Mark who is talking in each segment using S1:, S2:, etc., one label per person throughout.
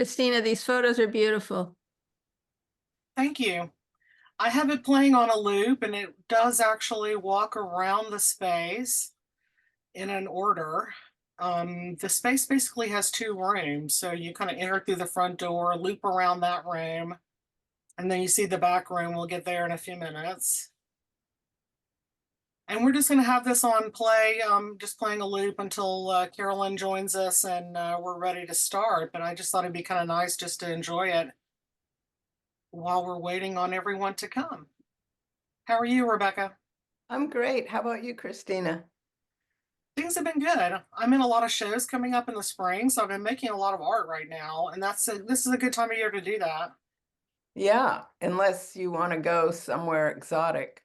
S1: Christina, these photos are beautiful.
S2: Thank you. I have it playing on a loop and it does actually walk around the space in an order. The space basically has two rooms. So you kind of enter through the front door, loop around that room, and then you see the back room. We'll get there in a few minutes. And we're just going to have this on play, just playing a loop until Carolyn joins us and we're ready to start. But I just thought it'd be kind of nice just to enjoy it while we're waiting on everyone to come. How are you, Rebecca?
S1: I'm great. How about you, Christina?
S2: Things have been good. I'm in a lot of shows coming up in the spring, so I've been making a lot of art right now, and this is a good time of year to do that.
S1: Yeah, unless you want to go somewhere exotic.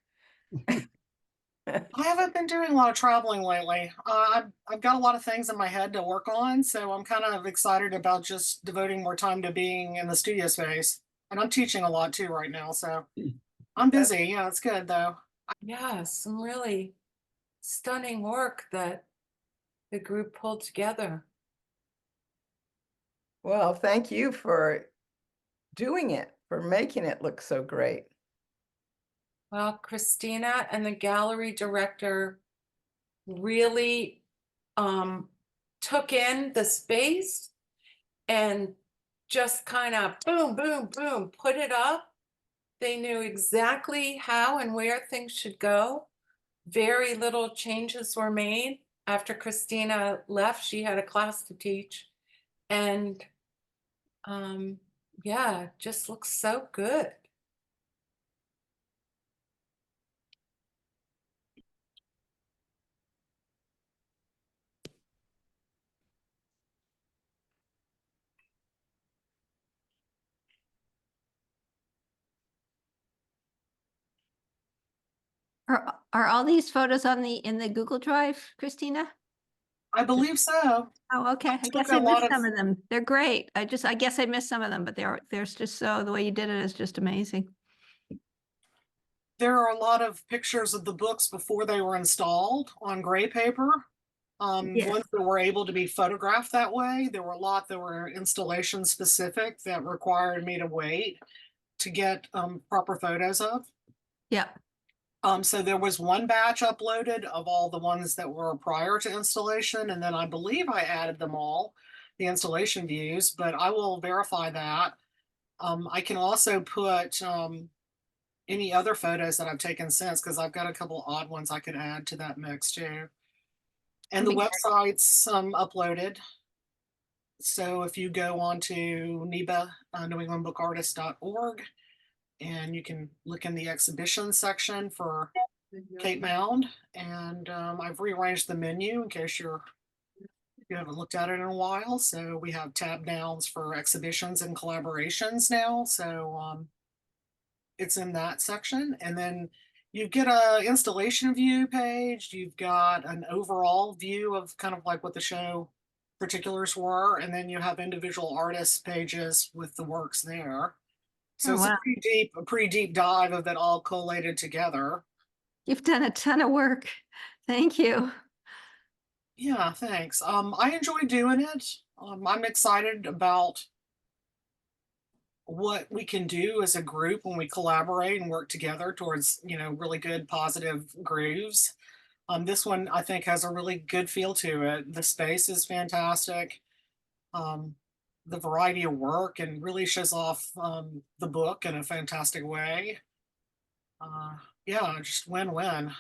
S2: I haven't been doing a lot of traveling lately. I've got a lot of things in my head to work on, so I'm kind of excited about just devoting more time to being in the studio space. And I'm teaching a lot too right now, so I'm busy. Yeah, it's good though.
S3: Yeah, some really stunning work that the group pulled together.
S1: Well, thank you for doing it, for making it look so great.
S3: Well, Christina and the gallery director really took in the space and just kind of boom, boom, boom, put it up. They knew exactly how and where things should go. Very little changes were made. After Christina left, she had a class to teach. And yeah, just looks so good.
S4: Are all these photos on in the Google Drive, Christina?
S2: I believe so.
S4: Oh, okay. I
S2: took
S4: guess
S2: a
S4: I
S2: lot
S4: missed
S2: of-
S4: some of them. They're great. I guess I missed some of them, but there's just the way you did it is just amazing.
S2: There are a lot of pictures of the books before they were installed on gray paper.
S4: Yes.
S2: Ones that were able to be photographed that way. There were a lot that were installation specific that required me to wait to get proper photos of.
S4: Yeah.
S2: So there was one batch uploaded of all the ones that were prior to installation, and then I believe I added them all, the installation views, but I will verify that. I can also put any other photos that I've taken since, because I've got a couple odd ones I could add to that mix too. And the website's uploaded. So if you go on to NEBA, NewEnglandBookArtist.org, and you can look in the exhibition section for Cape Mound, and I've rearranged the menu in case you haven't looked at it in a while. So we have tab downs for exhibitions and collaborations now. So it's in that section, and then you get a installation view page. You've got an overall view of kind of like what the show particulars were, and then you have individual artist pages with the works there. So
S4: Oh,
S2: it's
S4: wow.
S2: a pretty deep dive of it all collated together.
S4: You've done a ton of work. Thank you.
S2: Yeah, thanks. I enjoy doing it. I'm excited about what we can do as a group when we collaborate and work together towards, really good positive grooves. This one I think has a really good feel to it. The space is fantastic. The variety of work and really shows off the book in a fantastic way. Yeah, just win-win.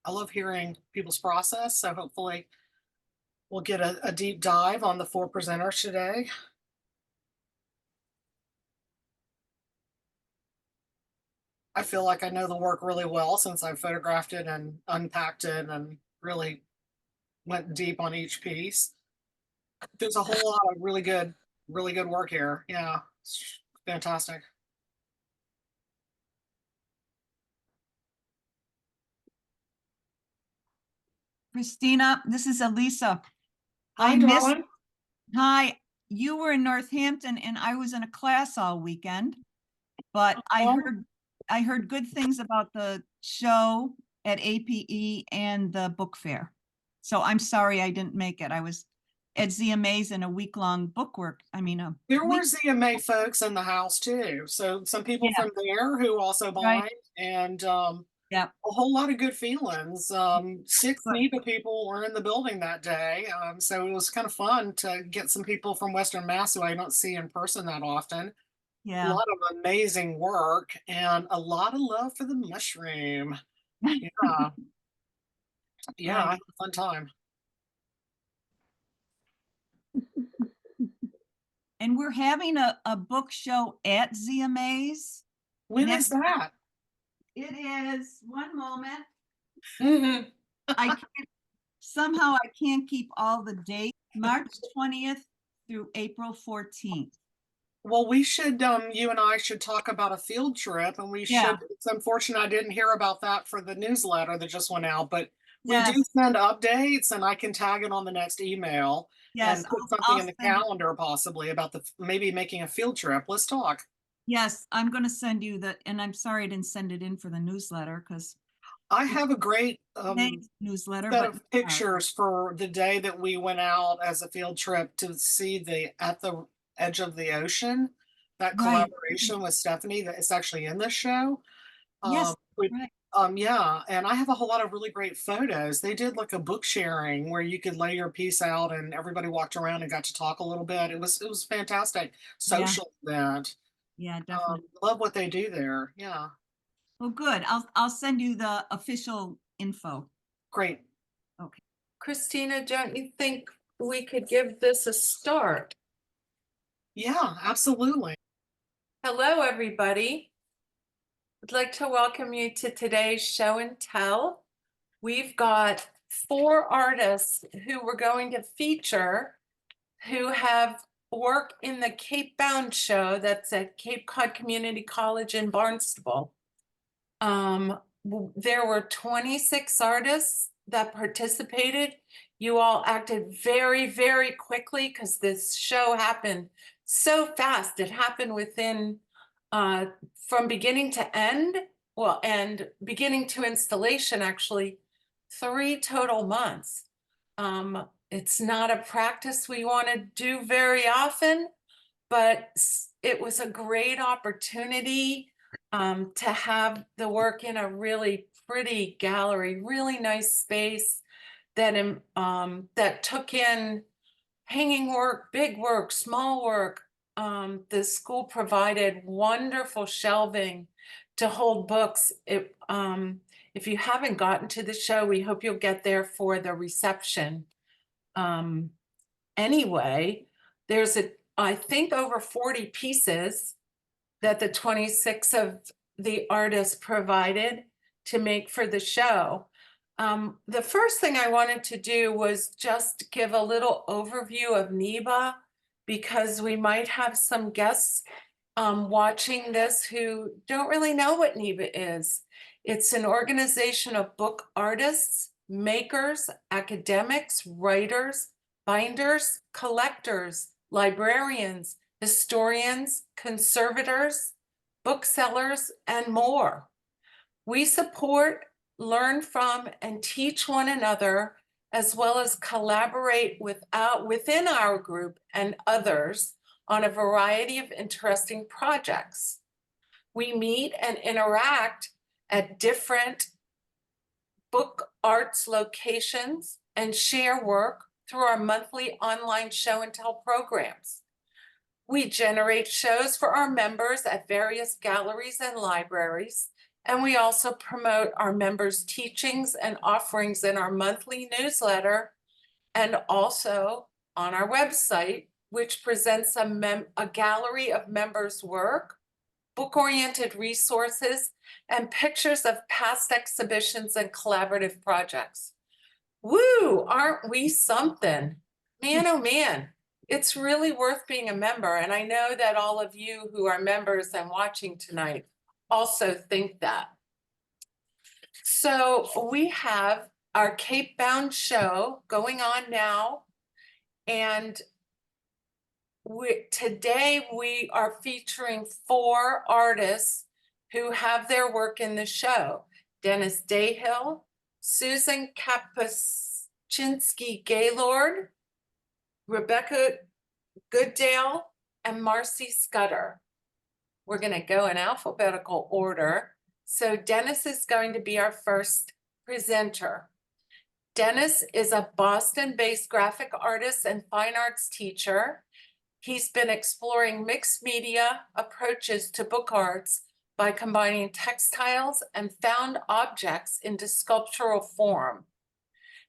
S2: I love hearing people's process, so hopefully we'll get a deep dive on the 4 presenters today. I feel like I know the work really well since I photographed it and unpacked it and really went deep on each piece. There's a whole lot of really good work here. Yeah, it's fantastic.
S5: Christina, this is Elisa.
S2: Hi, darling.
S5: Hi, you were in Northampton and I was in a class all weekend, but I heard good things about the show at APE and the book fair. So I'm sorry I didn't make it. I was at ZMA's in a week-long book work. I mean,
S2: There were
S5: week-
S2: ZMA folks in the house too. So some people
S5: Yeah.
S2: from there who also
S5: Right.
S2: bind, and
S5: Yep.
S2: a whole lot of good feelings. 6
S5: Good.
S2: NEBA people were in the building that day. So it was kind of fun to get some people from Western Mass who I don't see in person that often. A
S5: Yeah.
S2: lot of amazing work and a lot of love for the mushroom. Yeah. Yeah, I
S5: Right.
S2: had a fun time.
S5: And we're having a book show at ZMA's.
S2: When is
S5: Next-
S2: that?
S5: It is, one moment.
S3: Mhm.
S5: I can't, somehow I can't keep all the dates. March 20th through April 14th.
S2: Well, we should, you and I should talk about a field trip, and we
S5: Yeah.
S2: should, it's unfortunate I didn't hear about that for the newsletter that just went out, but we do
S5: Yes.
S2: send updates, and I can tag it on the next email
S5: Yes,
S2: and put
S5: I'll
S2: something in the
S5: send it.
S2: calendar possibly about maybe making a field trip. Let's talk.
S5: Yes, I'm gonna send you and I'm sorry I didn't send it in for the newsletter because
S2: I have a great,
S5: newsletter,
S2: set
S5: but
S2: of pictures for the day that we went out as a field trip to see at the edge of the ocean. That
S5: Right.
S2: collaboration with Stephanie that is actually in this show.
S5: Yes,
S2: We,
S5: right.
S2: yeah, and I have a whole lot of really great photos. They did like a book sharing where you could lay your piece out and everybody walked around and got to talk a little bit. It was fantastic social event.
S5: Yeah, definitely.
S2: Love what they do there. Yeah,
S5: Well, good. I'll send you the official info.
S2: great.
S3: Christina, don't you think we could give this a start?
S2: Yeah, absolutely.
S3: Hello, everybody. I'd like to welcome you to today's show and tell. We've got 4 artists who we're going to feature who have work in the Cape Bound show that's at Cape Cod Community College in Barnstable. There were 26 artists that participated. You all acted very, very quickly because this show happened so fast. It happened within from beginning to end, well, and beginning to installation, actually, 3 total months. It's not a practice we want to do very often, but it was a great opportunity to have the work in a really pretty gallery, really nice space that that took in hanging work, big work, small work. The school provided wonderful shelving to hold books. If you haven't gotten to the show, we hope you'll get there for the reception. Anyway, there's I think over 40 pieces that the 26 of the artists provided to make for the show. The first thing I wanted to do was just give a little overview of NEBA, because we might have some guests watching this who don't really know what NEBA is. It's an organization of book artists, makers, academics, writers, binders, collectors, librarians, historians, conservators, booksellers, and more. We support, learn from, and teach one another, as well as collaborate within our group and others on a variety of interesting projects. We meet and interact at different book arts locations and share work through our monthly online show and tell programs. We generate shows for our members at various galleries and libraries, and we also promote our members' teachings and offerings in our monthly newsletter and also on our website, which presents a gallery of members' work, book-oriented resources, and pictures of past exhibitions and collaborative projects. Woo, aren't we something? Man, oh man, it's really worth being a member. And I know that all of you who are members and watching tonight also think that. So we have our Cape Bound show going on now. And today we are featuring 4 artists who have their work in the show. Dennis Dahill, Susan Kapuscinski Gaylord, Rebecca Goodale and Marcie Scudder. We're going to go in alphabetical order. So Dennis is going to be our first presenter. Dennis is a Boston-based graphic artist and fine arts teacher. He's been exploring mixed media approaches to book arts by combining textiles and found objects into sculptural form.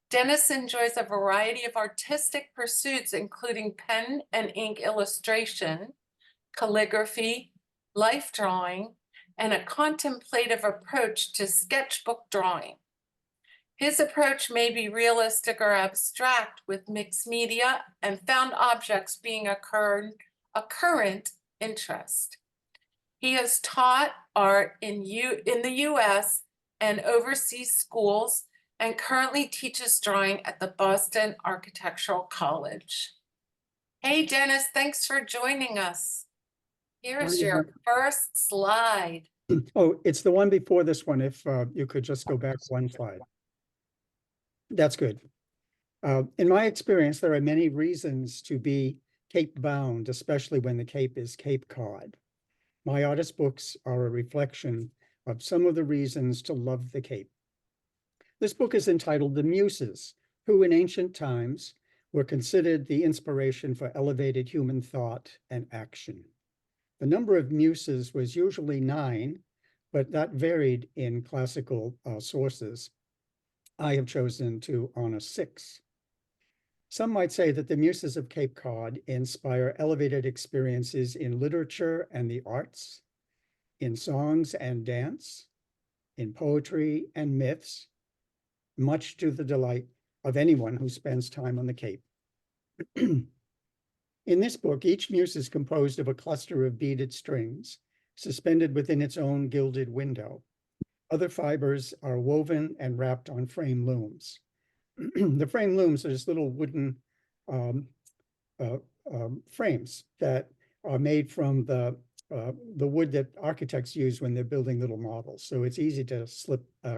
S3: Dennis enjoys a variety of artistic pursuits, including pen and ink illustration, calligraphy, life drawing, and a contemplative approach to sketchbook drawing. His approach may be realistic or abstract, with mixed media and found objects being a current interest. He has taught art in the US and overseas schools, and currently teaches drawing at the Boston Architectural College. Hey, Dennis, thanks for joining us. Here's your first slide.
S6: Oh, it's the one before this one. If you could just go back one slide. That's good. In my experience, there are many reasons to be Cape bound, especially when the Cape is Cape Cod. My artist books are a reflection of some of the reasons to love the Cape. This book is entitled The Muses, who in ancient times were considered the inspiration for elevated human thought and action. The number of muses was usually 9, but that varied in classical sources. I have chosen to honor 6. Some might say that the muses of Cape Cod inspire elevated experiences in literature and the arts, in songs and dance, in poetry and myths, much to the delight of anyone who spends time on the Cape. In this book, each muse is composed of a cluster of beaded strings suspended within its own gilded window. Other fibers are woven and wrapped on frame looms. The frame looms are just little wooden frames that are made from the wood that architects use when they're building little models. So it's easy to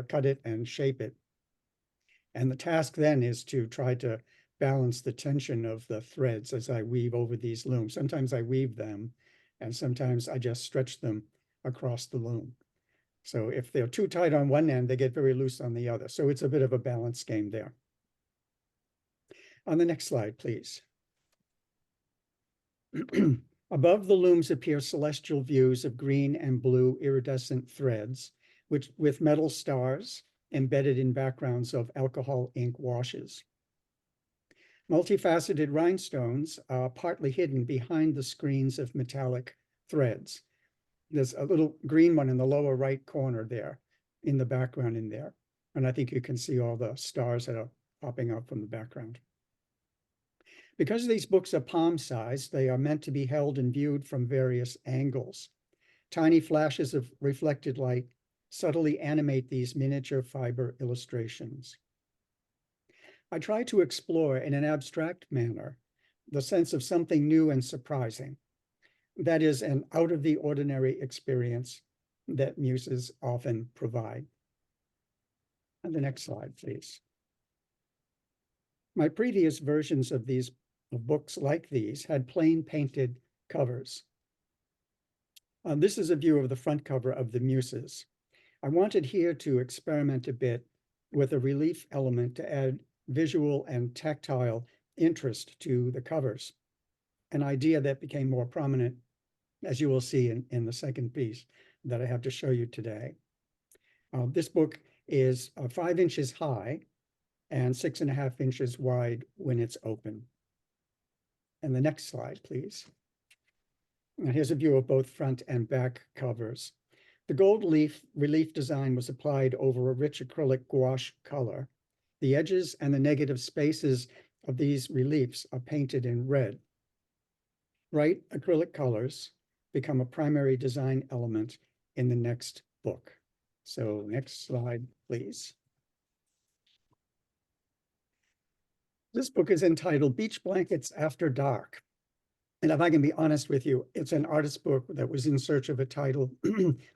S6: cut it and shape it. And the task then is to try to balance the tension of the threads as I weave over these looms. Sometimes I weave them, and sometimes I just stretch them across the loom. So if they're too tight on one end, they get very loose on the other. So it's a bit of a balance game there. On the next slide, please. Above the looms appear celestial views of green and blue iridescent threads, which with metal stars embedded in backgrounds of alcohol ink washes. Multifaceted rhinestones are partly hidden behind the screens of metallic threads. There's a little green one in the lower right corner there, in the background in there. And I think you can see all the stars that are popping up from the background. Because these books are palm-sized, they are meant to be held and viewed from various angles. Tiny flashes of reflected light subtly animate these miniature fiber illustrations. I try to explore in an abstract manner the sense of something new and surprising. That is an out-of-the-ordinary experience that muses often provide. And the next slide, please. My previous versions of books like these had plain painted covers. This is a view of the front cover of The Muses. I wanted here to experiment a bit with a relief element to add visual and tactile interest to the covers, an idea that became more prominent, as you will see in the second piece that I have to show you today. This book is 5 inches high and 6.5 inches wide when it's open. And the next slide, please. And here's a view of both front and back covers. The gold relief design was applied over a rich acrylic gouache color. The edges and the negative spaces of these reliefs are painted in red. Bright acrylic colors become a primary design element in the next book. So next slide, please. This book is entitled Beach Blankets After Dark. And if I can be honest with you, it's an artist book that was in search of a title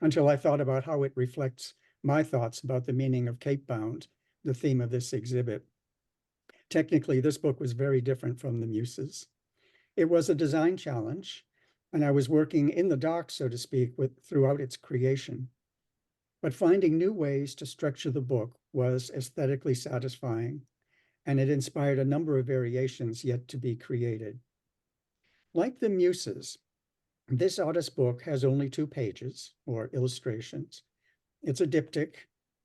S6: until I thought about how it reflects my thoughts about the meaning of Cape Bound, the theme of this exhibit. Technically, this book was very different from the Muses. It was a design challenge, and I was working in the dark, so to speak, throughout its creation. But finding new ways to structure the book was aesthetically satisfying, and it inspired a number of variations yet to be created. Like the Muses, this artist book has only 2 pages, or illustrations. It's a diptych,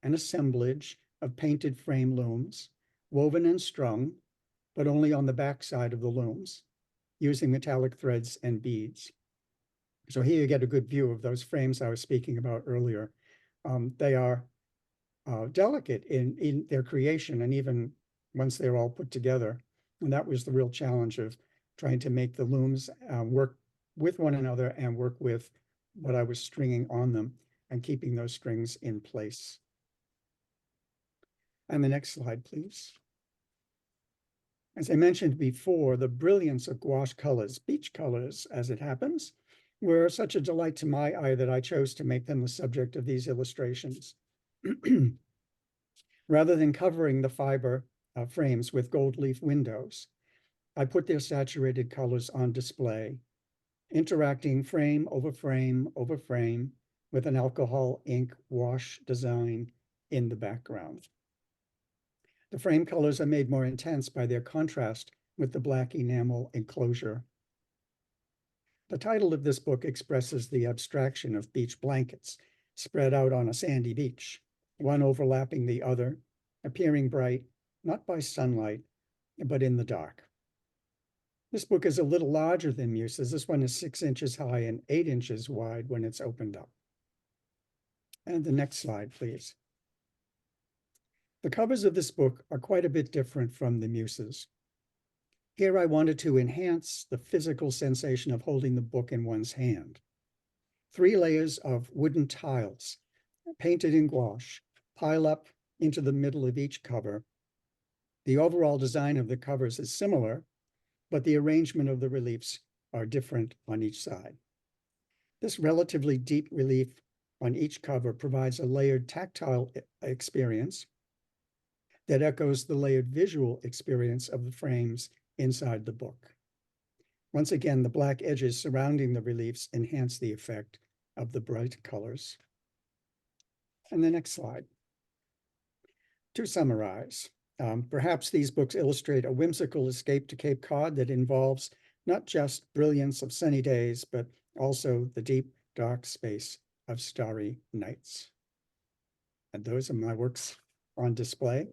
S6: an assemblage of painted frame looms, woven and strung, but only on the back side of the looms, using metallic threads and beads. So here you get a good view of those frames I was speaking about earlier. They are delicate in their creation, and even once they're all put together. And that was the real challenge of trying to make the looms work with one another and work with what I was stringing on them and keeping those strings in place. And the next slide, please. As I mentioned before, the brilliance of gouache colors, beach colors as it happens, were such a delight to my eye that I chose to make them the subject of these illustrations. Rather than covering the fiber frames with gold leaf windows, I put their saturated colors on display, interacting frame over frame over frame with an alcohol ink wash design in the background. The frame colors are made more intense by their contrast with the black enamel enclosure. The title of this book expresses the abstraction of beach blankets spread out on a sandy beach, one overlapping the other, appearing bright, not by sunlight, but in the dark. This book is a little larger than Muses. This one is 6 inches high and 8 inches wide when it's opened up. And the next slide, please. The covers of this book are quite a bit different from the Muses. Here I wanted to enhance the physical sensation of holding the book in one's hand. 3 layers of wooden tiles, painted in gouache, pile up into the middle of each cover. The overall design of the covers is similar, but the arrangement of the reliefs are different on each side. This relatively deep relief on each cover provides a layered tactile experience that echoes the layered visual experience of the frames inside the book. Once again, the black edges surrounding the reliefs enhance the effect of the bright colors. And the next slide. To summarize, perhaps these books illustrate a whimsical escape to Cape Cod that involves not just brilliance of sunny days, but also the deep, dark space of starry nights. And those are my works on display.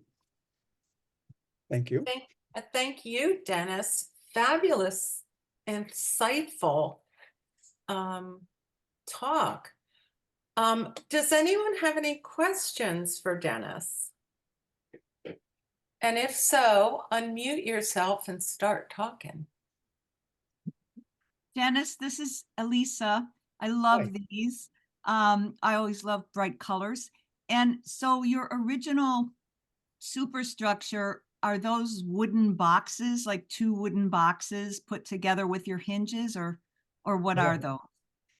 S6: Thank you.
S3: Thank you, Dennis. Fabulous, insightful talk. Does anyone have any questions for Dennis? And if so, unmute yourself and start talking.
S5: Dennis, this is Elisa. I love
S6: Hi.
S5: these. I always love bright colors. And so your original superstructure, are those wooden boxes, like 2 wooden boxes put together with your hinges, or what are those?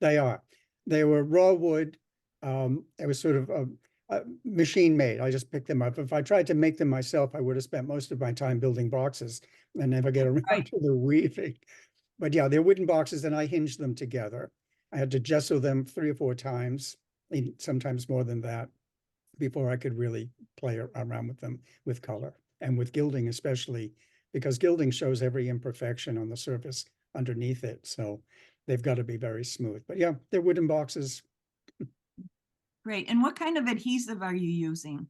S6: They are. They were raw wood. It was sort of a machine made. I just picked them up. If I tried to make them myself, I would have spent most of my time building boxes and never get around
S5: Right.
S6: to the weaving. But yeah, they're wooden boxes, and I hinged them together. I had to gesso them 3 or 4 times, sometimes more than that, before I could really play around with them with color and with gilding, especially because gilding shows every imperfection on the surface underneath it. So they've got to be very smooth. But yeah, they're wooden boxes.
S5: Great. And what kind of adhesive are you using?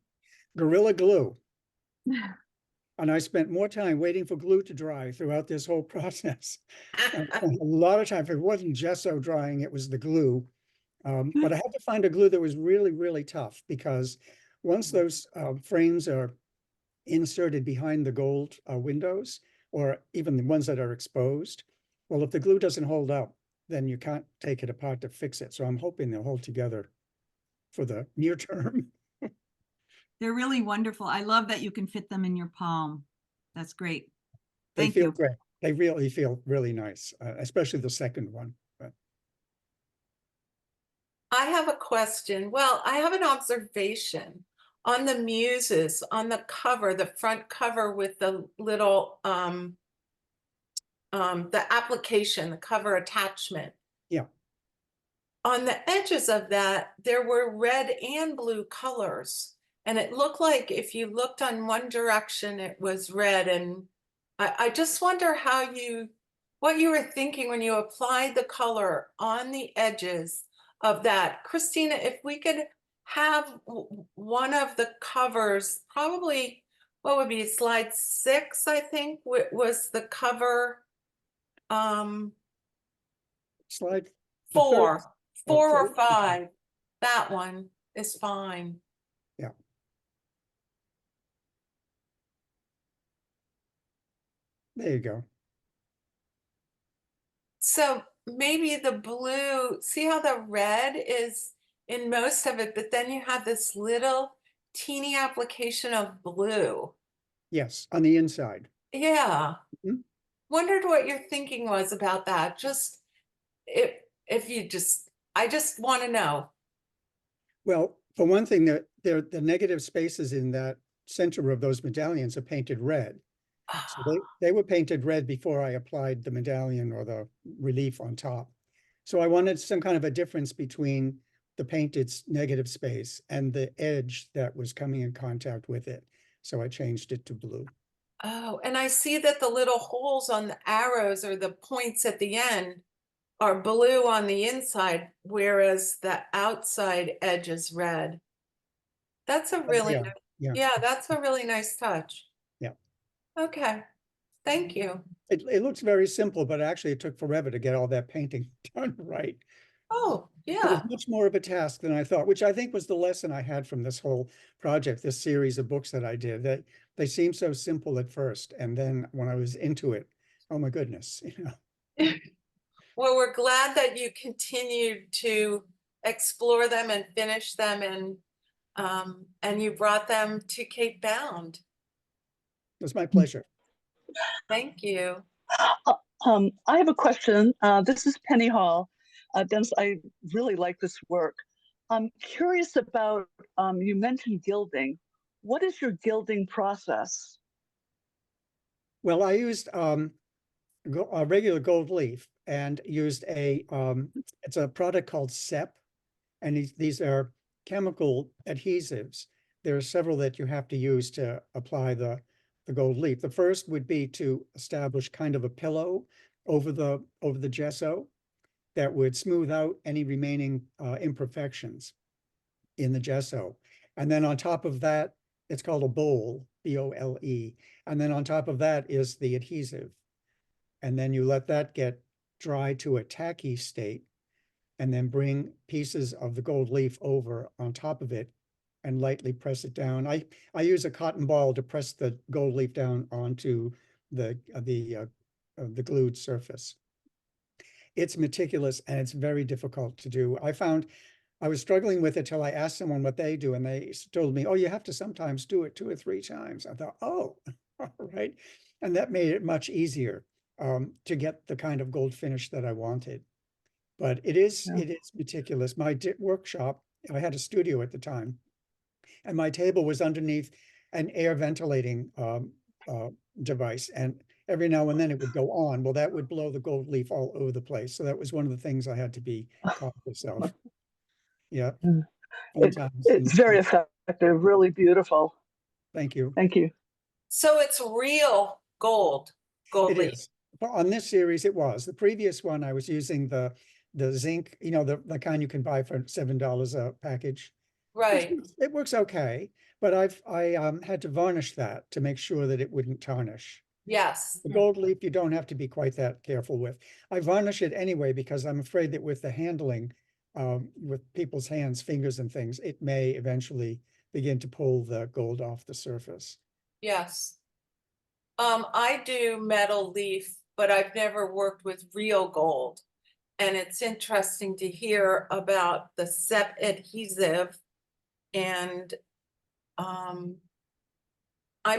S6: Gorilla Glue. And I spent more time waiting for glue to dry throughout this whole process. And a lot of time, if it wasn't gesso drying, it was the glue. But I had to find a glue that was really, really tough, because once those frames are inserted behind the gold windows, or even the ones that are exposed, well, if the glue doesn't hold up, then you can't take it apart to fix it. So I'm hoping they'll hold together for the near term.
S5: They're really wonderful. I love that you can fit them in your palm. That's great.
S6: They
S5: Thank
S6: feel
S5: you.
S6: great. They really feel really nice, especially the second one. But
S3: I have a question. Well, I have an observation. on the muses, on the cover, the front cover with the little, the application, the cover attachment.
S6: Yeah.
S3: On the edges of that, there were red and blue colors. And it looked like if you looked on one direction, it was red. And I just wonder what you were thinking when you applied the color on the edges of that. Christina, if we could have one of the covers, probably, what would be slide 6, I think, was the cover,
S6: Slide. the third-
S3: 4
S6: oh,
S3: or
S6: third?
S3: 5. That one is fine.
S6: Yeah. There you go.
S3: So maybe the blue, see how the red is in most of it, but then you have this little teeny application of blue.
S6: Yes, on the inside.
S3: Yeah.
S6: Mhm.
S3: Wondered what your thinking was about that. Just if you just, I just want to know.
S6: Well, for one thing, the negative spaces in that center of those medallions are painted red. So they were painted red before I applied the medallion or the relief on top. So I wanted some kind of a difference between the painted negative space and the edge that was coming in contact with it. So I changed it to blue.
S3: Oh, and I see that the little holes on the arrows or the points at the end are blue on the inside, whereas the outside edge is red. That's a really,
S6: Yeah, yeah.
S3: yeah, that's a really nice touch.
S6: Yeah.
S3: Okay, thank you.
S6: It looks very simple, but actually it took forever to get all that painting done right.
S3: Oh,
S6: It was
S3: yeah.
S6: much more of a task than I thought, which I think was the lesson I had from this whole project, this series of books that I did, that they seemed so simple at first. And then when I was into it, oh my goodness,
S3: Well, we're glad that you continued to explore them and finish them, and you brought them to Cape Bound.
S6: it was my pleasure.
S3: Thank you.
S7: I have a question. This is Penny Hall. Dennis, I really like this work. I'm curious about, you mentioned gilding. What is your gilding process?
S6: Well, I used a regular gold leaf and used it's a product called SEP. And these are chemical adhesives. There are several that you have to use to apply the gold leaf. The first would be to establish kind of a pillow over the gesso that would smooth out any remaining imperfections in the gesso. And then on top of that, it's called a bowl, B-O-L-E. And then on top of that is the adhesive. And then you let that get dry to a tacky state, and then bring pieces of the gold leaf over on top of it and lightly press it down. I use a cotton ball to press the gold leaf down onto the glued surface. It's meticulous and it's very difficult to do. I found I was struggling with it till I asked someone what they do, and they told me, oh, you have to sometimes do it 2 or 3 times. I thought, oh, all right. And that made it much easier to get the kind of gold finish that I wanted. But it is meticulous. My workshop, I had a studio at the time, and my table was underneath an air ventilating device. And every now and then it would go on. Well, that would blow the gold leaf all over the place. So that was one of the things I had to be cautious of. Yeah.
S7: It's very effective, really beautiful.
S6: Thank you.
S7: Thank you.
S3: So it's real gold
S6: It
S3: leaf.
S6: is. But on this series, it was. The previous one, I was using the zinc, the kind you can buy for $7 a package.
S3: Right.
S6: It works okay, but I had to varnish that to make sure that it wouldn't tarnish.
S3: Yes.
S6: The gold leaf, you don't have to be quite that careful with. I varnish it anyway because I'm afraid that with the handling, with people's hands, fingers and things, it may eventually begin to pull the gold off the surface.
S3: Yes. I do metal leaf, but I've never worked with real gold. And it's interesting to hear about the SEP adhesive. And I'm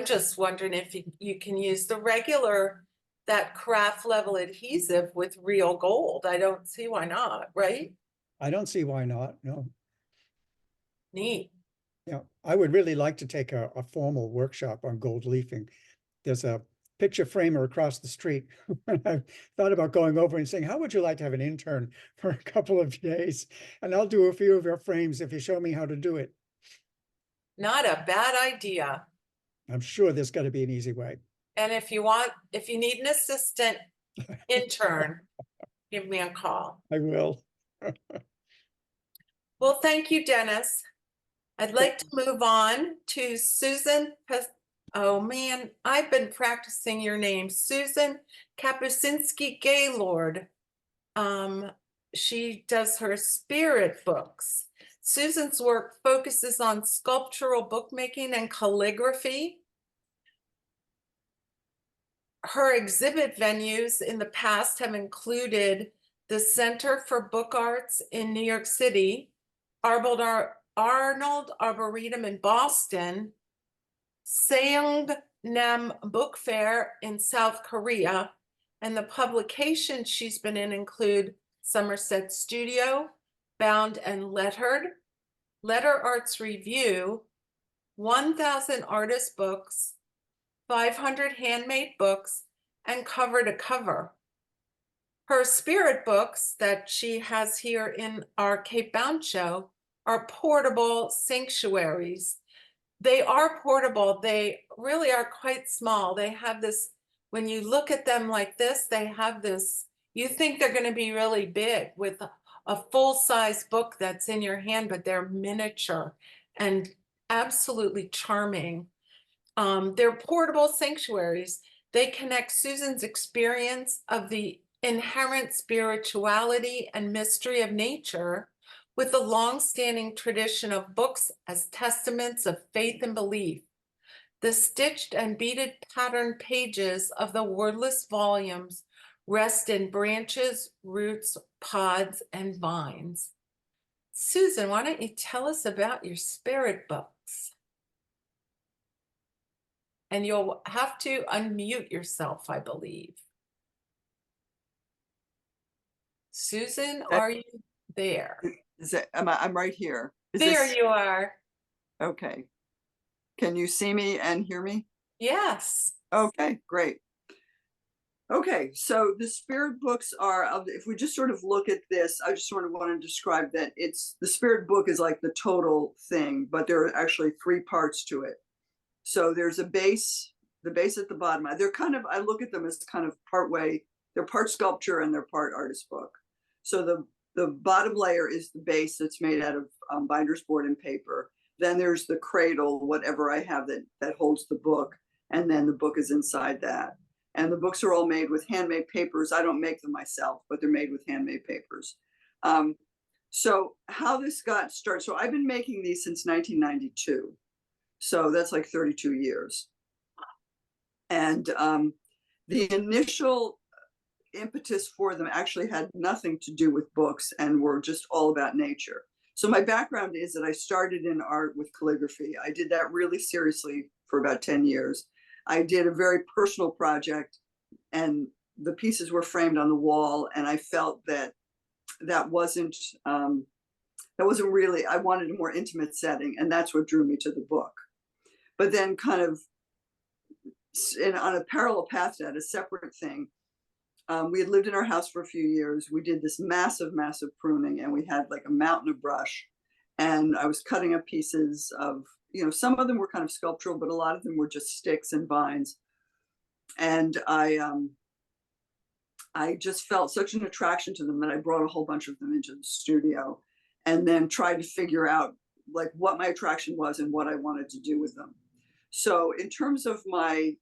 S3: just wondering if you can use the regular, that craft level adhesive with real gold. I don't see why not, right?
S6: I don't see why not, no.
S3: Neat.
S6: Yeah, I would really like to take a formal workshop on gold leafing. There's a picture framer across the street. And I've thought about going over and saying, how would you like to have an intern for a couple of days? And I'll do a few of your frames if you show me how to do it.
S3: Not a bad idea.
S6: I'm sure there's got to be an easy way.
S3: And if you need an assistant intern, give me a call.
S6: I will.
S3: Well, thank you, Dennis. I'd like to move on to Susan. Oh man, I've been practicing your name, Susan Kapuscinski Gaylord. She does her spirit books. Susan's work focuses on sculptural bookmaking and calligraphy. Her exhibit venues in the past have included the Center for Book Arts in New York City, Arnold Arboretum in Boston, Seongnam Book Fair in South Korea, and the publications she's been in include Somerset Studio, Bound and Lettered, Letter Arts Review, 1,000 Artist Books, 500 Handmade Books, and Cover to Cover. Her spirit books that she has here in our Cape Bound show are portable sanctuaries. They are portable. They really are quite small. They have this, when you look at them like this, they have this, you think they're going to be really big with a full-size book that's in your hand, but they're miniature and absolutely charming. They're portable sanctuaries. They connect Susan's experience of the inherent spirituality and mystery of nature with the long-standing tradition of books as testaments of faith and belief. The stitched and beaded patterned pages of the wordless volumes rest in branches, roots, pods, and vines. Susan, why don't you tell us about your spirit books? And you'll have to unmute yourself, I believe. Susan, are you there?
S8: Is it, I'm right here. Is
S3: There
S8: this,
S3: you are.
S8: okay. Can you see me and hear me?
S3: Yes.
S8: Okay, great. Okay, so the spirit books are, if we just sort of look at this, I just sort of want to describe that the spirit book is like the total thing, but there are actually 3 parts to it. So there's a base, the base at the bottom. They're kind of, I look at them as kind of part way, they're part sculpture and they're part artist book. So the bottom layer is the base that's made out of binder's board and paper. Then there's the cradle, whatever I have that holds the book. And then the book is inside that. And the books are all made with handmade papers. I don't make them myself, but they're made with handmade papers. So how this got started, so I've been making these since 1992. So that's like 32 years. And the initial impetus for them actually had nothing to do with books and were just all about nature. So my background is that I started in art with calligraphy. I did that really seriously for about 10 years. I did a very personal project and the pieces were framed on the wall. And I felt that that wasn't really, I wanted a more intimate setting. And that's what drew me to the book. But then kind of on a parallel path to that, a separate thing, we had lived in our house for a few years. We did this massive, massive pruning and we had like a mountain of brush. And I was cutting up pieces of, some of them were kind of sculptural, but a lot of them were just sticks and vines. And I just felt such an attraction to them that I brought a whole bunch of them into the studio and then tried to figure out like what my attraction was and what I wanted to do with them. So in terms of my,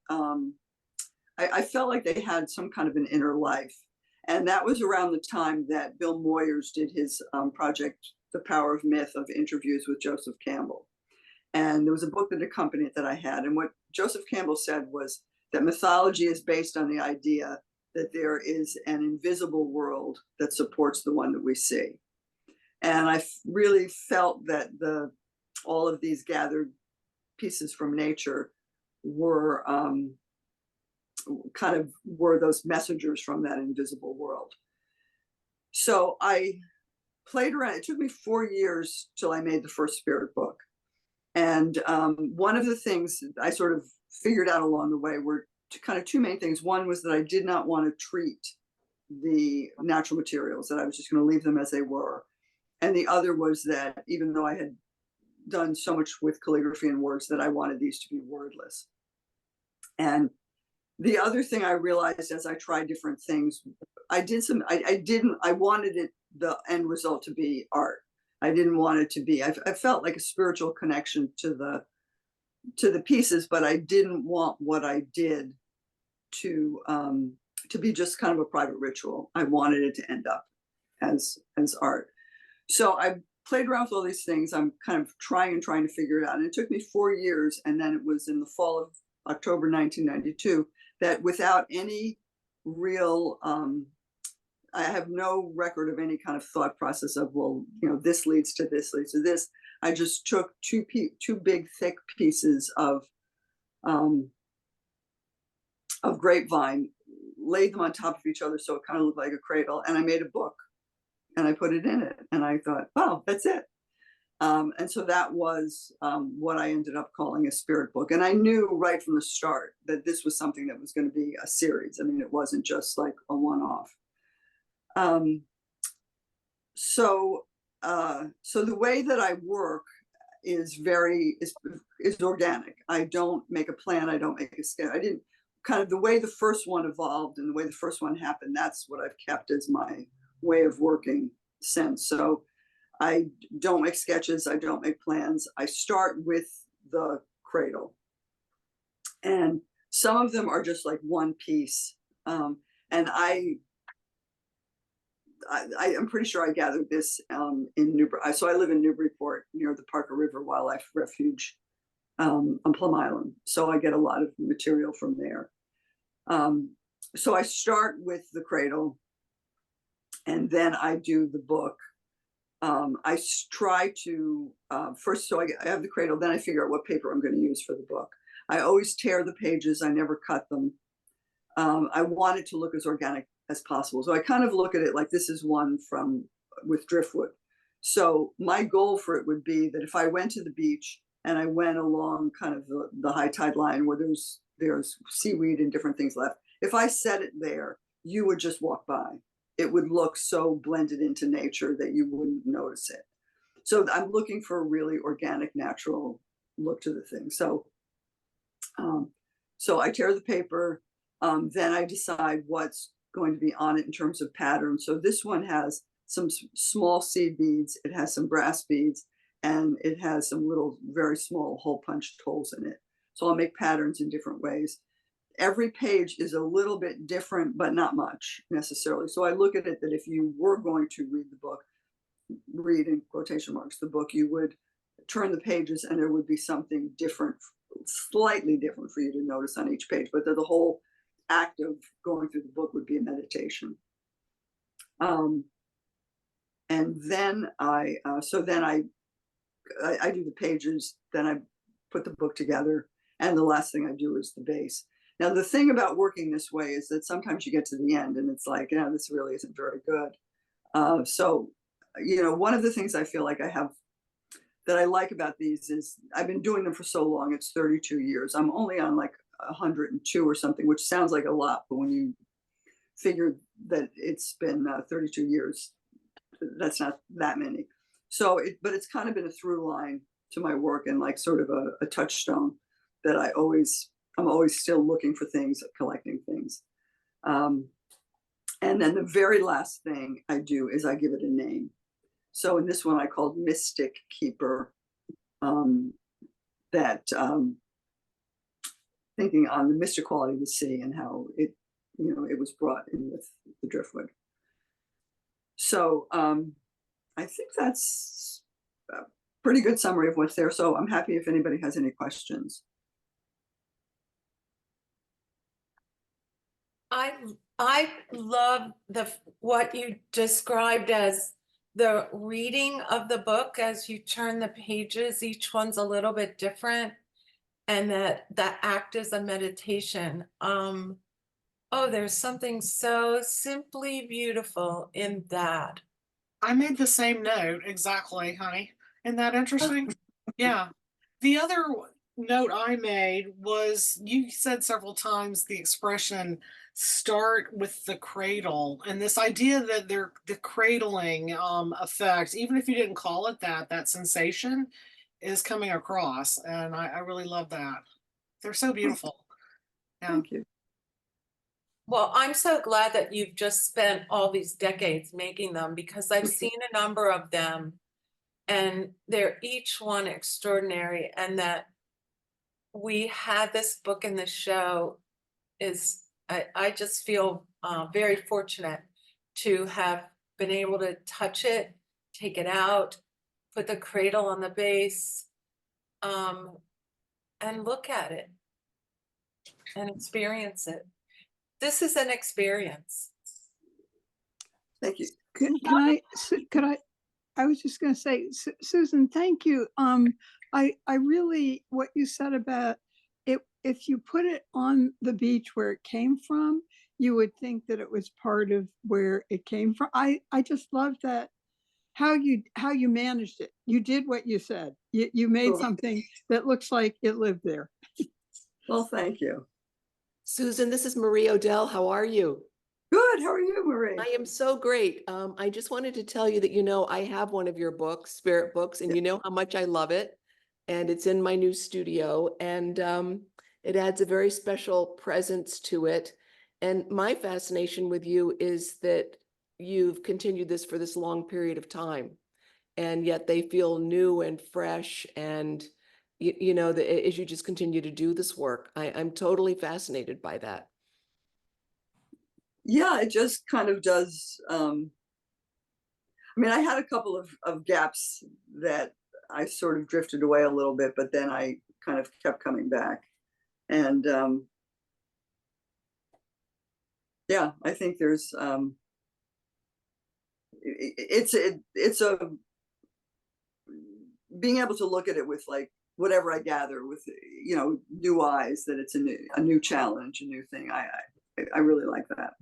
S8: I felt like they had some kind of an inner life. And that was around the time that Bill Moyers did his project, The Power of Myth, of interviews with Joseph Campbell. And there was a book that accompanied it that I had. And what Joseph Campbell said was that mythology is based on the idea that there is an invisible world that supports the one that we see. And I really felt that all of these gathered pieces from nature were kind of were those messengers from that invisible world. So I played around. It took me 4 years till I made the first spirit book. And one of the things I sort of figured out along the way were kind of two main things. One was that I did not want to treat the natural materials, that I was just going to leave them as they were. And the other was that even though I had done so much with calligraphy and words, that I wanted these to be wordless. And the other thing I realized as I tried different things, I wanted it, the end result, to be art. I didn't want it to be, I felt like a spiritual connection to the pieces, but I didn't want what I did to be just kind of a private ritual. I wanted it to end up as art. So I played around with all these things. I'm kind of trying to figure it out. And it took me 4 years. And then it was in the fall of October 1992 that, without any real, I have no record of any kind of thought process of, well, you know, this leads to this, leads to this. I just took two big thick pieces of grapevine, laid them on top of each other so it kind of looked like a cradle, and I made a book and I put it in it. And I thought, wow, that's it. And so that was what I ended up calling a spirit book. And I knew right from the start that this was something that was going to be a series. I mean, it wasn't just like a one-off. So the way that I work is organic. I don't make a plan. I don't make a schedule. I didn't, kind of the way the first one evolved and the way the first one happened, that's what I've kept as my way of working since. So I don't make sketches. I don't make plans. I start with the cradle. And some of them are just like one piece. And I'm pretty sure I gathered this in Newbury. So I live in Newburyport near the Parker River Wildlife Refuge on Plum Island. So I get a lot of material from there. So I start with the cradle and then I do the book. I try to, first, so I have the cradle, then I figure out what paper I'm going to use for the book. I always tear the pages. I never cut them. I want it to look as organic as possible. So I kind of look at it like this is one with driftwood. So my goal for it would be that if I went to the beach and I went along kind of the high tide line where there's seaweed and different things left, if I set it there, you would just walk by. It would look so blended into nature that you wouldn't notice it. So I'm looking for a really organic, natural look to the thing. So, so I tear the paper, then I decide what's going to be on it in terms of pattern. So this one has some small seed beads, it has some brass beads, and it has some little, very small hole punched holes in it. So I'll make patterns in different ways. Every page is a little bit different, but not much necessarily. So I look at it that if you were going to read the book, read in quotation marks, the book, you would turn the pages and there would be something different, slightly different for you to notice on each page, but the whole act of going through the book would be a meditation. And then I do the pages, then I put the book together, and the last thing I do is the base. Now, the thing about working this way is that sometimes you get to the end and it's like, yeah, this really isn't very good. So, you know, one of the things I feel like I have that I like about these is I've been doing them for so long. It's 32 years. I'm only on like 102 or something, which sounds like a lot, but when you figure that it's been 32 years, that's not that many. So, but it's kind of been a through line to my work and like sort of a touchstone that I'm always still looking for things, collecting things. And then the very last thing I do is I give it a name. So in this one I called Mystic Keeper, thinking on the mystic quality of the sea and how it was brought in with the driftwood. So I think that's a pretty good summary of what's there. So I'm happy if anybody has any questions.
S3: I love what you described as the reading of the book as you turn the pages. Each one's a little bit different, and that act is a meditation. Oh, there's something so simply beautiful in that.
S2: I made the same note exactly, honey. Isn't that interesting? Yeah, The other note I made was you said several times the expression start with the cradle, and this idea that they're the cradling effect, even if you didn't call it that, that sensation is coming across. And I really love that. They're so beautiful. Yeah.
S8: Thank you.
S3: Well, I'm so glad that you've just spent all these decades making them, because I've seen a number of them and they're each one extraordinary. And that we had this book in the show is, I just feel very fortunate to have been able to touch it, take it out, put the cradle on the base, and look at it and experience it. This is an experience.
S8: Thank you.
S9: I was just gonna say, Susan, thank you. I really, what you said about it, if you put it on the beach where it came from, you would think that it was part of where it came from. I just love that, how you managed it. You did what you said. You made
S8: Cool.
S9: something that looks like it lived there.
S8: Well, thank you.
S10: Susan, this is Marie Odell. How are you?
S8: Good. How are you, Marie?
S10: I am so great. I just wanted to tell you that, I have one of your books, Spirit Books, and you know how much I love it. And it's in my new studio, and it adds a very special presence to it. And my fascination with you is that you've continued this for this long period of time, and yet they feel new and fresh. And as you just continue to do this work, I'm totally fascinated by that.
S8: Yeah, it just kind of does. I mean, I had a couple of gaps that I sort of drifted away a little bit, but then I kind of kept coming back. And yeah, I think there's it's a being able to look at it with like whatever I gather with new eyes, that it's a new challenge, a new thing. I really like that.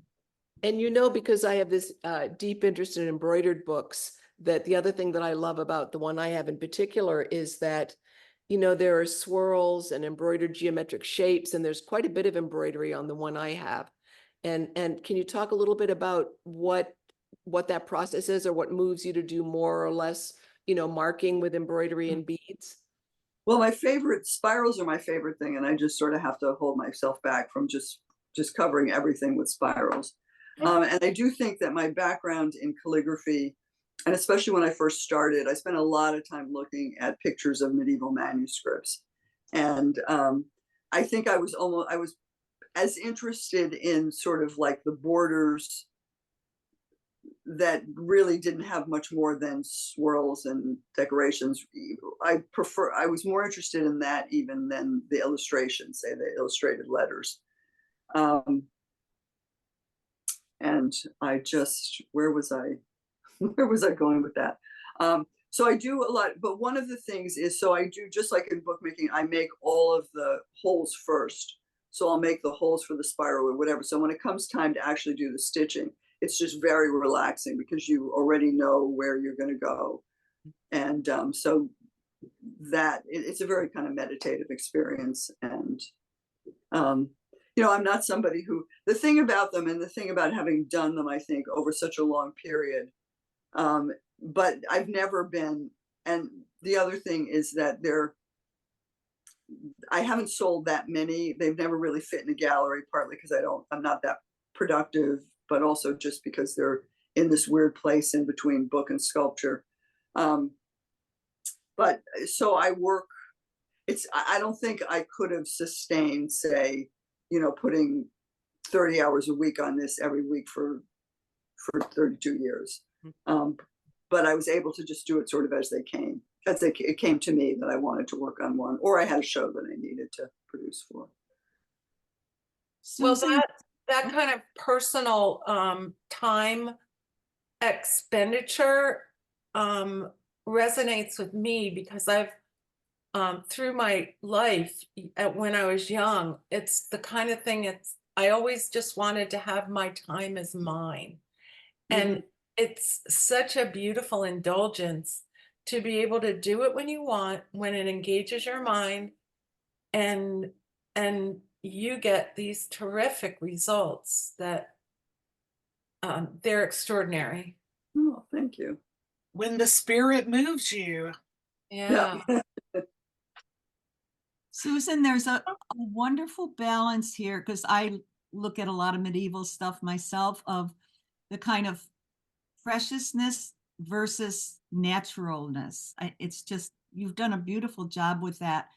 S10: And because I have this deep interest in embroidered books, that the other thing that I love about the one I have in particular is that, there are swirls and embroidered geometric shapes, and there's quite a bit of embroidery on the one I have. And can you talk a little bit about what that process is, or what moves you to do more or less, marking with embroidery and beads?
S8: Well, my favorite spirals are my favorite thing, and I just sort of have to hold myself back from just covering everything with spirals. And I do think that my background in calligraphy, and especially when I first started, I spent a lot of time looking at pictures of medieval manuscripts. And I think I was as interested in sort of like the borders that really didn't have much more than swirls and decorations. I was more interested in that even than the illustrations, say the illustrated letters. And I just, where was I going with that? So I do a lot, but one of the things is, so I do, just like in bookmaking, I make all of the holes first. So I'll make the holes for the spiral or whatever. So when it comes time to actually do the stitching, it's just very relaxing because you already know where you're going to go. And so that it's a very kind of meditative experience. And I'm not somebody who, the thing about them and the thing about having done them, I think, over such a long period, but I've never been, and the other thing is that I haven't sold that many. They've never really fit in a gallery, partly because I'm not that productive, but also just because they're in this weird place in between book and sculpture. But so I work, I don't think I could have sustained, say, putting 30 hours a week on this every week for 32 years. But I was able to just do it sort of as it came to me that I wanted to work on one, or I had a show that I needed to produce for.
S3: Well, that kind of personal time expenditure resonates with me, because I've through my life, when I was young, it's the kind of thing I always just wanted to have my time as mine. And it's such a beautiful indulgence to be able to do it when you want, when it engages your mind, and you get these terrific results that they're extraordinary.
S8: Oh, thank you.
S2: When the spirit moves you.
S3: Yeah.
S5: Susan, there's a wonderful balance here, because I look at a lot of medieval stuff myself, of the kind of preciousness versus naturalness. It's just, you've done a beautiful job with that.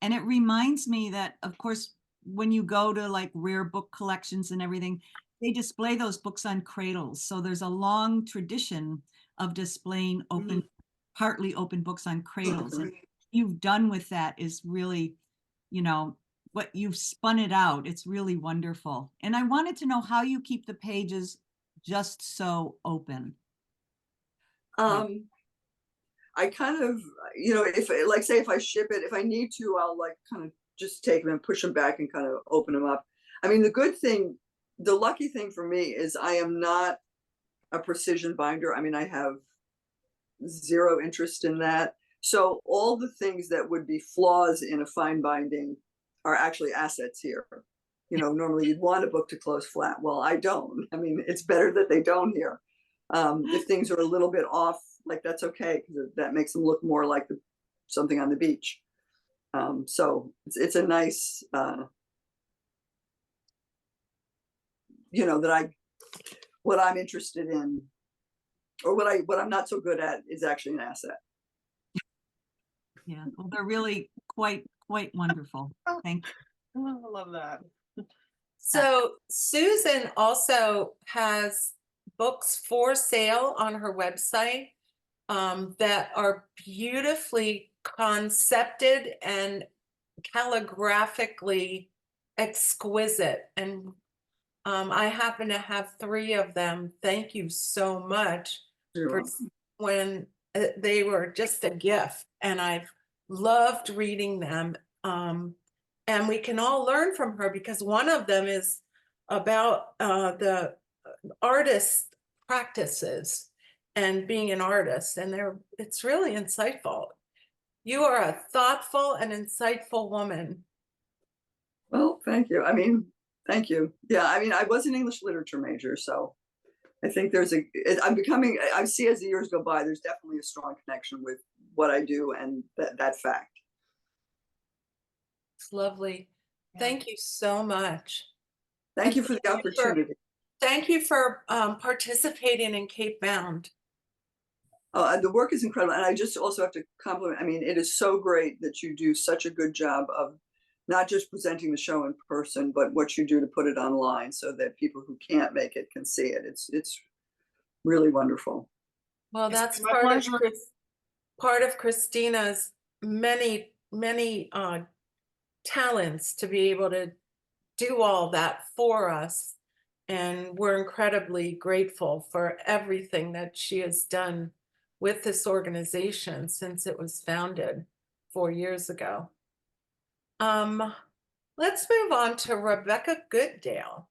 S5: And it reminds me that, of course, when you go to like rare book collections and everything, they display those books on cradles. So there's a long tradition of displaying open, partly open books on cradles. And you've done with that is really, you know, what you've spun it out. It's really wonderful. And I wanted to know how you keep the pages just so open.
S8: I kind of, you know, if like, say if I ship it, if I need to, I'll like kind of just take them and push them back and kind of open them up. I mean, the good thing, the lucky thing for me is I am not a precision binder. I mean, I have zero interest in that. So all the things that would be flaws in a fine binding are actually assets here. You know, normally you'd want a book to close flat. Well, I don't. I mean, it's better that they don't here. If things are a little bit off, like that's okay, because that makes them look more like something on the beach. So it's a nice, you know, that what I'm interested in, or what I'm not so good at, is actually an asset.
S5: Yeah, well, they're really quite wonderful. Thank you.
S2: Oh, I love that.
S3: So Susan also has books for sale on her website that are beautifully concepted and calligraphically exquisite. And I happen to have 3 of them. Thank you so much for when they were just a gift, and I've loved reading them. And we can all learn from her, because one of them is about the artist practices and being an artist, and it's really insightful. You are a thoughtful and insightful woman.
S8: Well, thank you. I mean, thank you. Yeah, I mean, I was an English literature major, so I think I see as the years go by, there's definitely a strong connection with what I do and that fact.
S3: It's lovely. Thank you so much.
S8: Thank you for the opportunity.
S3: Thank you for participating in Cape Bound.
S8: The work is incredible. And I just also have to compliment, I mean, it is so great that you do such a good job of not just presenting the show in person, but what you do to put it online so that people who can't make it can see it. It's really wonderful.
S3: Well,
S2: It's
S3: that's
S2: been my pleasure.
S3: part of Christina's many talents, to be able to do all that for us. And we're incredibly grateful for everything that she has done with this organization since it was founded 4 years ago. Let's move on to Rebecca Goodale.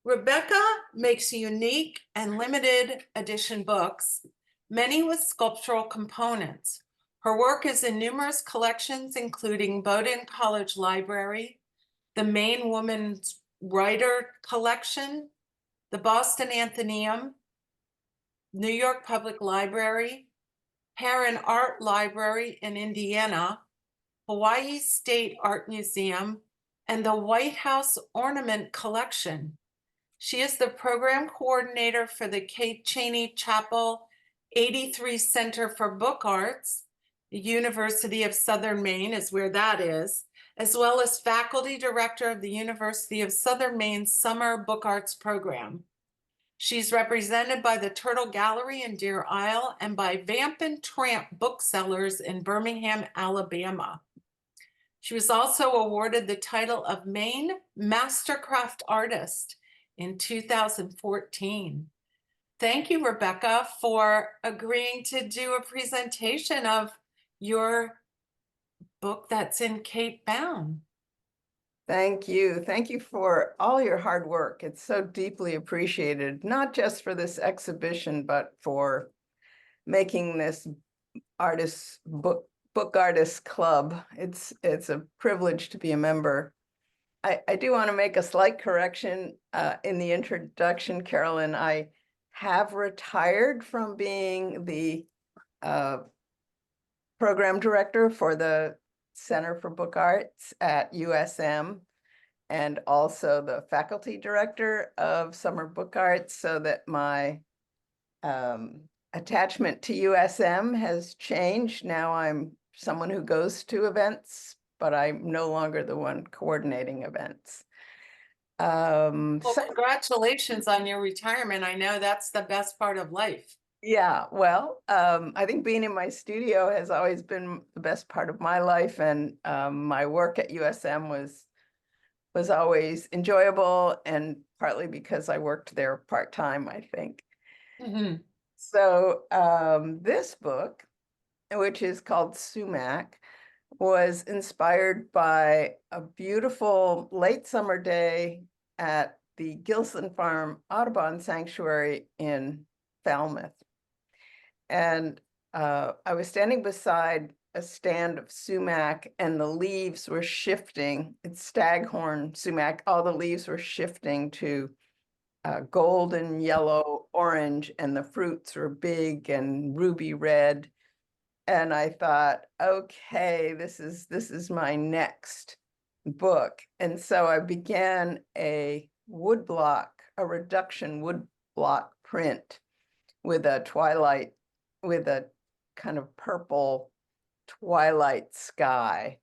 S3: Rebecca makes unique and limited edition books, many with sculptural components. Her work is in numerous collections, including Bowdoin College Library, the Maine Women's Writer Collection, the Boston Athenaeum, New York Public Library, Heron Art Library in Indiana, Hawaii State Art Museum, and the White House Ornament Collection. She is the program coordinator for the Kate Cheney Chapel 83 Center for Book Arts. The University of Southern Maine is where that is, as well as faculty director of the University of Southern Maine's Summer Book Arts program. She's represented by the Turtle Gallery in Deer Isle and by Vamp and Tramp Booksellers in Birmingham, Alabama. She was also awarded the title of Maine Mastercraft Artist in 2014. Thank you, Rebecca, for agreeing to do a presentation of your book that's in Cape Bound.
S1: Thank you. Thank you for all your hard work. It's so deeply appreciated, not just for this exhibition, but for making this book artists club. It's a privilege to be a member. I do want to make a slight correction in the introduction, Carolyn. I have retired from being the program director for the Center for Book Arts at USM, and also the faculty director of summer book arts, so that my attachment to USM has changed. Now I'm someone who goes to events, but I'm no longer the one coordinating events.
S3: Well,
S1: So,
S3: congratulations on your retirement. I know that's the best part of life.
S1: yeah, well, I think being in my studio has always been the best part of my life, and my work at USM was always enjoyable, and partly because I worked there part-time, I think.
S3: Mhm.
S1: So this book, which is called Sumac, was inspired by a beautiful late summer day at the Gilson Farm Audubon Sanctuary in Falmouth. And I was standing beside a stand of sumac, and the leaves were shifting. It's staghorn sumac. All the leaves were shifting to golden, yellow, orange, and the fruits were big and ruby red. And I thought, okay, this is my next book. And so I began a reduction woodblock print with a kind of purple twilight sky.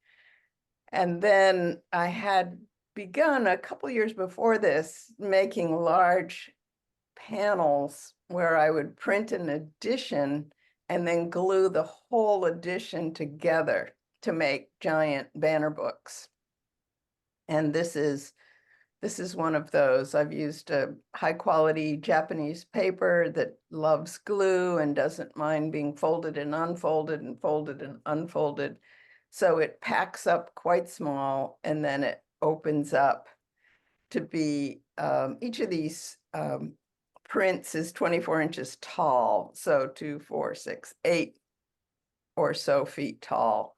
S1: And then I had begun a couple years before this making large panels where I would print an edition and then glue the whole edition together to make giant banner books. And this is one of those. I've used a high quality Japanese paper that loves glue and doesn't mind being folded and unfolded and folded and unfolded. So it packs up quite small, and then it opens up to be, each of these prints is 24 inches tall. So 2, 4, 6, 8 or so feet tall,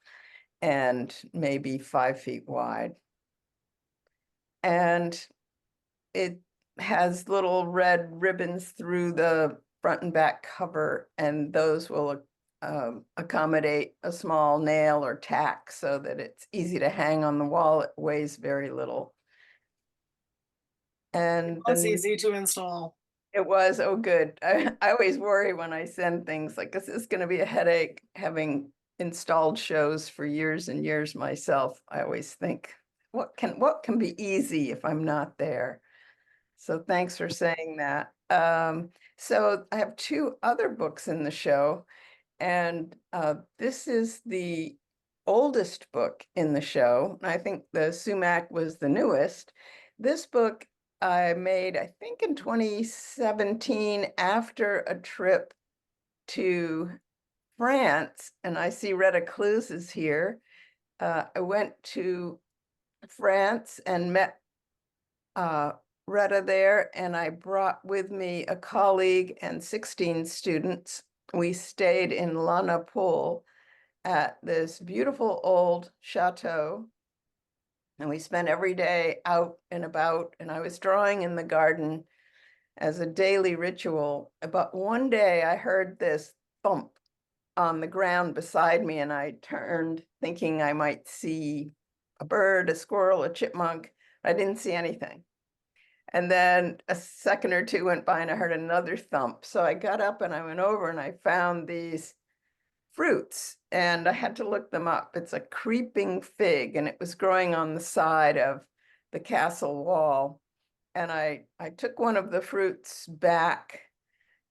S1: and maybe 5 feet wide. And it has little red ribbons through the front and back cover, and those will accommodate a small nail or tack so that it's easy to hang on the wall. It weighs very little. And
S2: It's easy to install.
S1: it was, oh, good. I always worry when I send things like, this is going to be a headache, having installed shows for years and years myself. I always think, what can be easy if I'm not there? So thanks for saying that. So I have 2 other books in the show, and this is the oldest book in the show. I think the Sumac was the newest. This book I made, I think, in 2017 after a trip to France, and I see Retta Clues is here. I went to France and met Retta there, and I brought with me a colleague and 16 students. We stayed in La Napoule at this beautiful old chateau, and we spent every day out and about, and I was drawing in the garden as a daily ritual. But one day I heard this thump on the ground beside me, and I turned thinking I might see a bird, a squirrel, a chipmunk. I didn't see anything. And then a second or two went by and I heard another thump. So I got up and I went over and I found these fruits, and I had to look them up. It's a creeping fig, and it was growing on the side of the castle wall. And I took one of the fruits back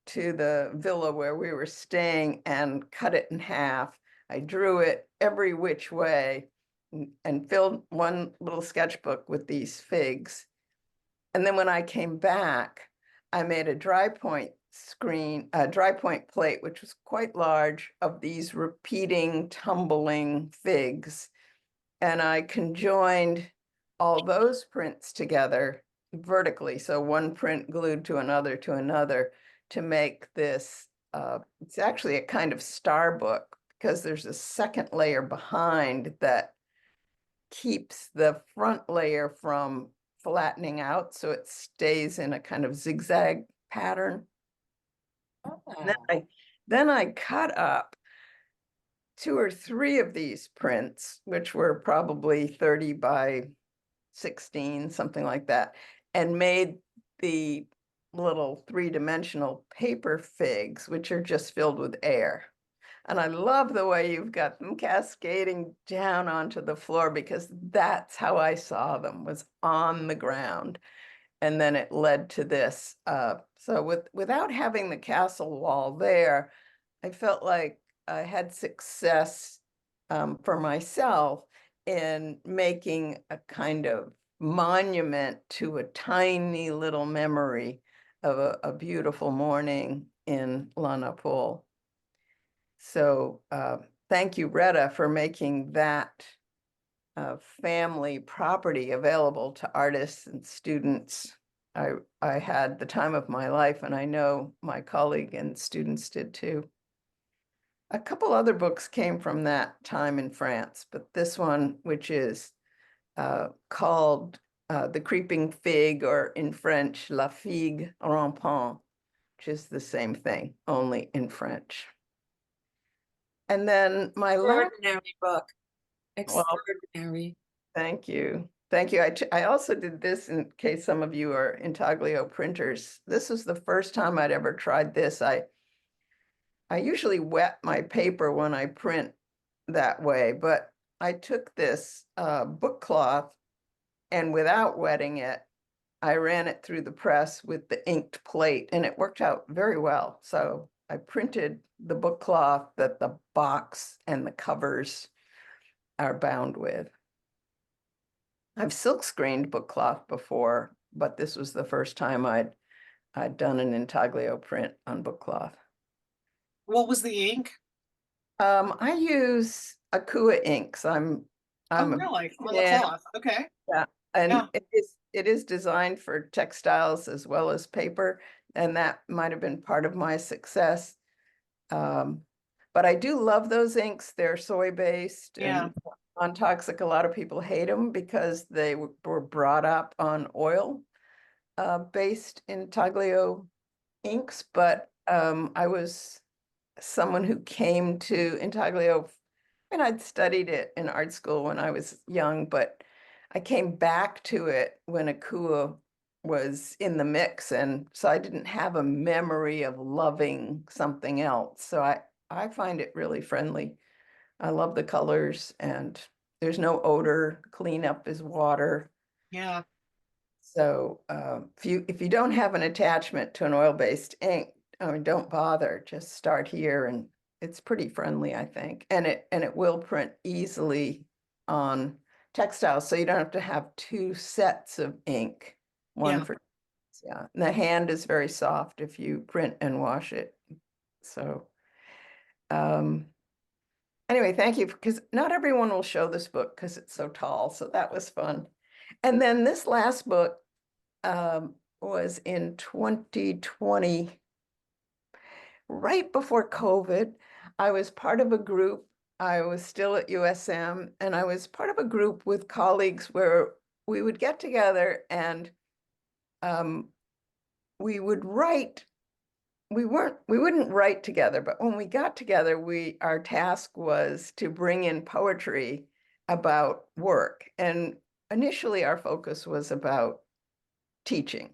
S1: to the villa where we were staying and cut it in half. I drew it every which way and filled one little sketchbook with these figs. And then when I came back, I made a dry point plate, which was quite large, of these repeating, tumbling figs. And I conjoined all those prints together vertically. So one print glued to another to make this it's actually a kind of star book because there's a second layer behind that keeps the front layer from flattening out, so it stays in a kind of zigzag pattern. And then I cut up 2 or 3 of these prints, which were probably 30 by 16, something like that, and made the little 3-dimensional paper figs, which are just filled with air. And I love the way you've got them cascading down onto the floor, because that's how I saw them, was on the ground. And then it led to this. So without having the castle wall there, I felt like I had success for myself in making a kind of monument to a tiny little memory of a beautiful morning in La Napoule. So thank you, Retta, for making that family property available to artists and students. I had the time of my life, and I know my colleague and students did too. A couple other books came from that time in France, but this one, which is called The Creeping Fig, or in French, La Figue Rampante, which is the same thing, only in French. And then my last
S3: Extraordinary book.
S1: Well,
S3: Extraordinary.
S1: Thank you. Thank you. I also did this in case some of you are intaglio printers. This was the first time I'd ever tried this. I usually wet my paper when I print that way, but I took this book cloth, and without wetting it, I ran it through the press with the inked plate, and it worked out very well. So I printed the book cloth that the box and the covers are bound with. I've silk screened book cloth before, but this was the first time I'd done an intaglio print on book cloth.
S2: What was the ink?
S1: I use Akua inks. I'm
S2: Oh,
S1: a
S2: really? On the
S1: fan.
S2: cloth? Okay.
S1: And
S2: Yeah.
S1: it is designed for textiles as well as paper, and that might have been part of my success. But I do love those inks. They're soy-based and non-toxic. A lot of people hate them because they were brought up on oil based intaglio inks, but I was someone who came to intaglio, and I'd studied it in art school when I was young, but I came back to it when Akua was in the mix, and so I didn't have a memory of loving something else. So I find it really friendly. I love the colors, and there's no odor. Cleanup is water.
S2: Yeah.
S1: So if you don't have an attachment to an oil-based ink, don't bother. Just start here, and it's pretty friendly, I think. And it will print easily on textiles, so you don't have to have 2 sets of ink. One for and the hand is very soft if you print and wash it. So anyway, thank you, because not everyone will show this book because it's so tall. So that was fun. And then this last book was in 2020, right before COVID. I was part of a group. I was still at USM, and I was part of a group with colleagues where we would get together and we would write. We wouldn't write together, but when we got together, our task was to bring in poetry about work. And initially our focus was about teaching.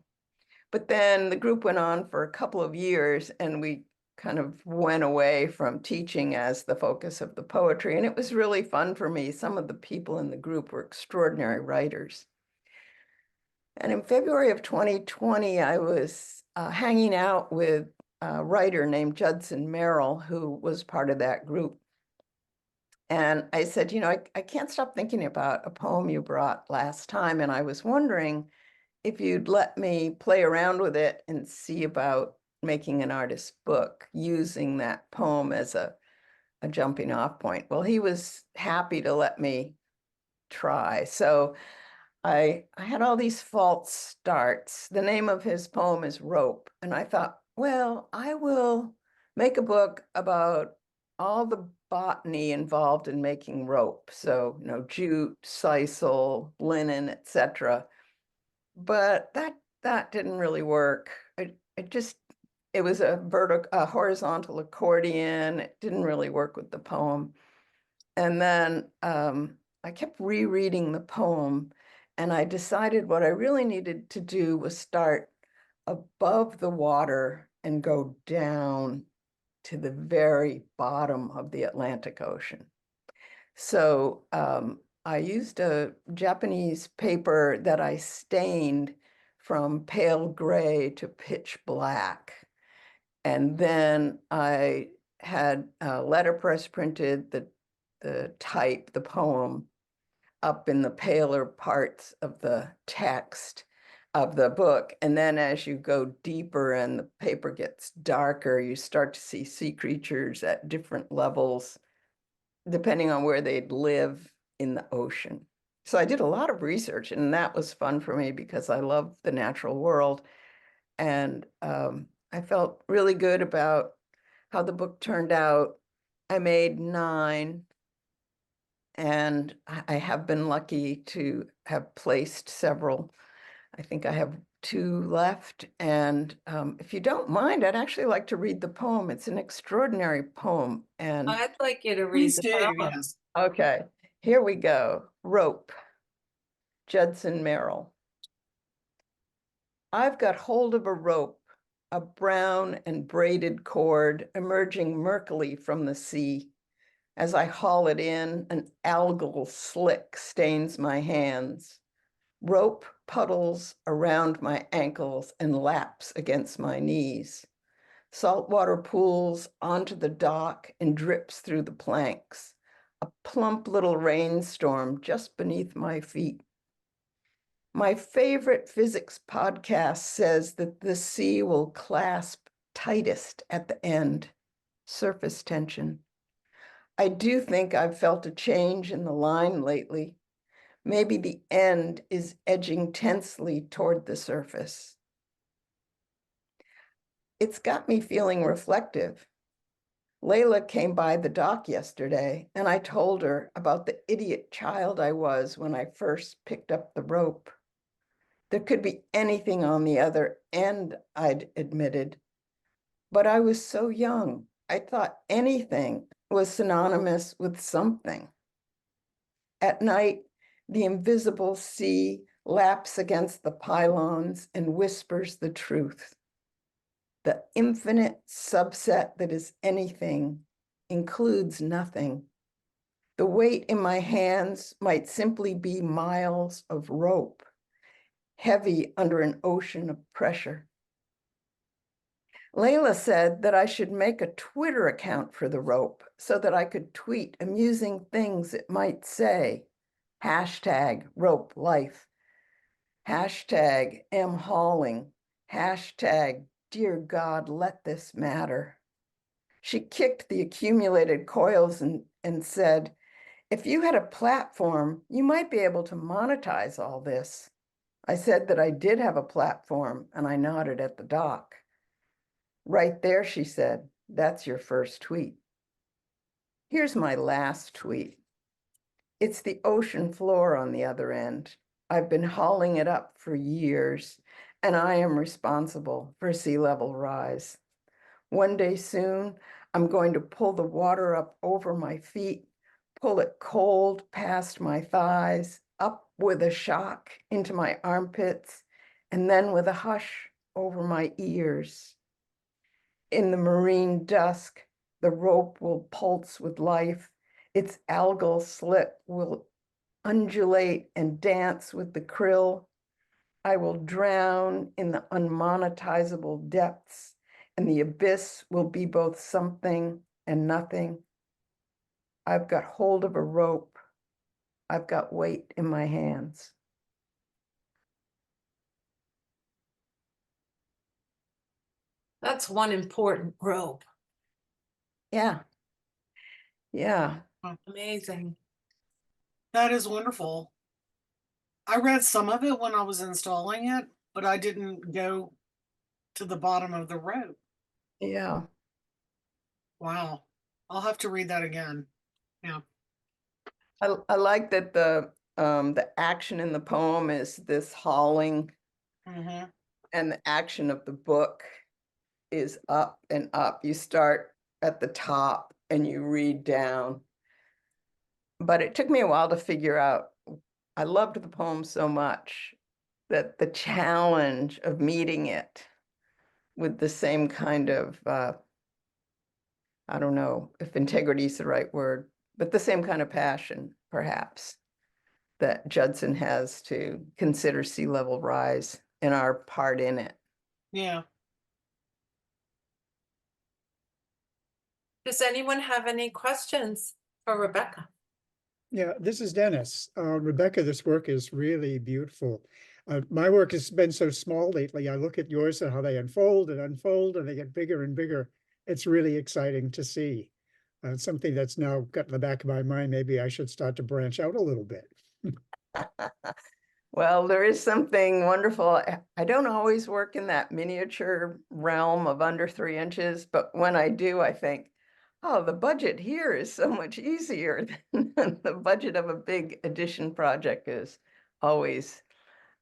S1: But then the group went on for a couple of years, and we kind of went away from teaching as the focus of the poetry. And it was really fun for me. Some of the people in the group were extraordinary writers. And in February of 2020, I was hanging out with a writer named Judson Merrill, who was part of that group. And I said, I can't stop thinking about a poem you brought last time. And I was wondering if you'd let me play around with it and see about making an artist's book using that poem as a jumping off point. Well, he was happy to let me try. So I had all these false starts. The name of his poem is Rope. And I thought, well, I will make a book about all the botany involved in making rope. So, jute, sisal, linen, etc. But that didn't really work. It was a horizontal accordion. It didn't really work with the poem. And then I kept rereading the poem, and I decided what I really needed to do was start above the water and go down to the very bottom of the Atlantic Ocean. So I used a Japanese paper that I stained from pale gray to pitch black. And then I had letterpress printed the poem up in the paler parts of the text of the book. And then as you go deeper and the paper gets darker, you start to see sea creatures at different levels, depending on where they'd live in the ocean. So I did a lot of research, and that was fun for me because I love the natural world. And I felt really good about how the book turned out. I made 9, and I have been lucky to have placed several. I think I have 2 left. And if you don't mind, I'd actually like to read the poem. It's an extraordinary poem. And
S3: I'd like you to read
S2: Please
S3: the
S2: do,
S3: poem.
S2: yes.
S1: okay, here we go. Rope, Judson Merrill. I've got hold of a rope, a brown and braided cord emerging murkily from the sea. As I haul it in, an algal slick stains my hands. Rope puddles around my ankles and laps against my knees. Saltwater pools onto the dock and drips through the planks. A plump little rainstorm just beneath my feet. My favorite physics podcast says that the sea will clasp tightest at the end, surface tension. I do think I've felt a change in the line lately. Maybe the end is edging tensely toward the surface. It's got me feeling reflective. Layla came by the dock yesterday, and I told her about the idiot child I was when I first picked up the rope. There could be anything on the other end, I'd admitted. But I was so young, I thought anything was synonymous with something. At night, the invisible sea laps against the pylons and whispers the truth. The infinite subset that is anything includes nothing. The weight in my hands might simply be miles of rope, heavy under an ocean of pressure. Layla said that I should make a Twitter account for the rope so that I could tweet amusing things it might say. Hashtag rope life. Hashtag am hauling. Hashtag dear God, let this matter. She kicked the accumulated coils and said, if you had a platform, you might be able to monetize all this. I said that I did have a platform, and I nodded at the dock. Right there, she said, that's your first tweet. Here's my last tweet. It's the ocean floor on the other end. I've been hauling it up for years, and I am responsible for sea level rise. One day soon, I'm going to pull the water up over my feet, pull it cold past my thighs, up with a shock into my armpits, and then with a hush over my ears. In the marine dusk, the rope will pulse with life. Its algal slip will undulate and dance with the krill. I will drown in the unmonetizable depths, and the abyss will be both something and nothing. I've got hold of a rope. I've got weight in my hands.
S3: That's one important rope.
S1: Yeah. Yeah.
S3: Amazing.
S2: That is wonderful. I read some of it when I was installing it, but I didn't go to the bottom of the rope.
S1: Yeah.
S2: Wow. I'll have to read that again. Yeah.
S1: I like that the action in the poem is this hauling,
S2: Mm-hmm.
S1: and the action of the book is up and up. You start at the top and you read down. But it took me a while to figure out, I loved the poem so much that the challenge of meeting it with the same kind of, I don't know if integrity is the right word, but the same kind of passion, perhaps, that Judson has to consider sea level rise and our part in it.
S2: Yeah.
S3: Does anyone have any questions for Rebecca?
S6: Yeah, this is Dennis. Rebecca, this work is really beautiful. My work has been so small lately. I look at yours and how they unfold and they get bigger and bigger. It's really exciting to see. Something that's now got in the back of my mind, maybe I should start to branch out a little bit.
S1: Well, there is something wonderful. I don't always work in that miniature realm of under 3 inches, but when I do, I think, oh, the budget here is so much easier than the budget of a big edition project is always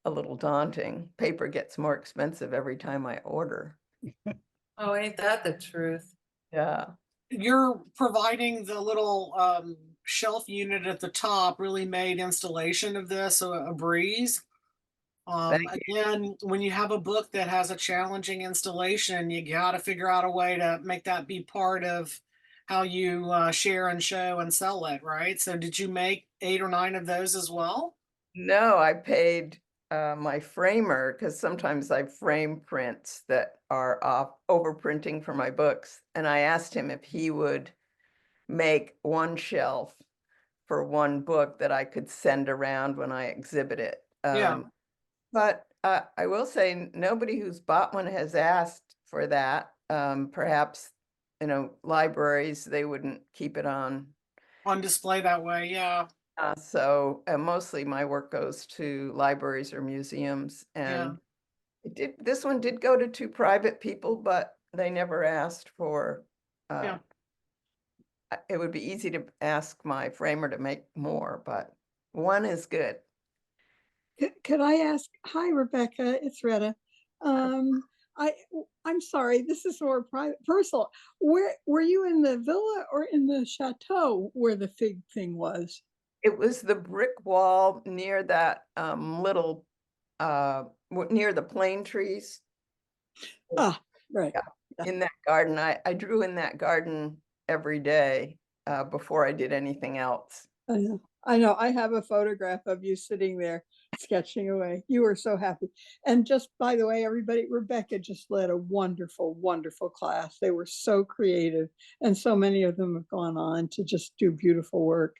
S1: a little daunting. Paper gets more expensive every time I order.
S3: Oh, ain't that the truth?
S1: Yeah.
S2: You're providing the little shelf unit at the top really made installation of this a breeze.
S1: Thank
S2: Again, when you have a book that has a challenging installation, you got to figure out a way to make that be part of how you share and show and sell it, right? So did you make 8 or 9 of those as well?
S1: No, I paid my framer, because sometimes I frame prints that are off overprinting for my books. And I asked him if he would make one shelf for one book that I could send around when I exhibit it.
S2: Yeah.
S1: But I will say nobody who's bought one has asked for that. Perhaps, libraries, they wouldn't keep it on.
S2: On display that way, yeah.
S1: So mostly my work goes to libraries or museums, and this one did go to 2 private people, but they never asked for,
S2: Yeah.
S1: it would be easy to ask my framer to make more, but one is good.
S9: Could I ask, hi, Rebecca, it's Retta. I'm sorry, this is more private, personal. Where, were you in the villa or in the chateau where the fig thing was?
S1: It was the brick wall near that little, near the plane trees.
S9: Ah, right.
S1: Yeah, in that garden. I drew in that garden every day before I did anything else.
S9: I know. I know. I have a photograph of you sitting there sketching away. You were so happy. And just by the way, everybody, Rebecca just led a wonderful, wonderful class. They were so creative, and so many of them have gone on to just do beautiful work.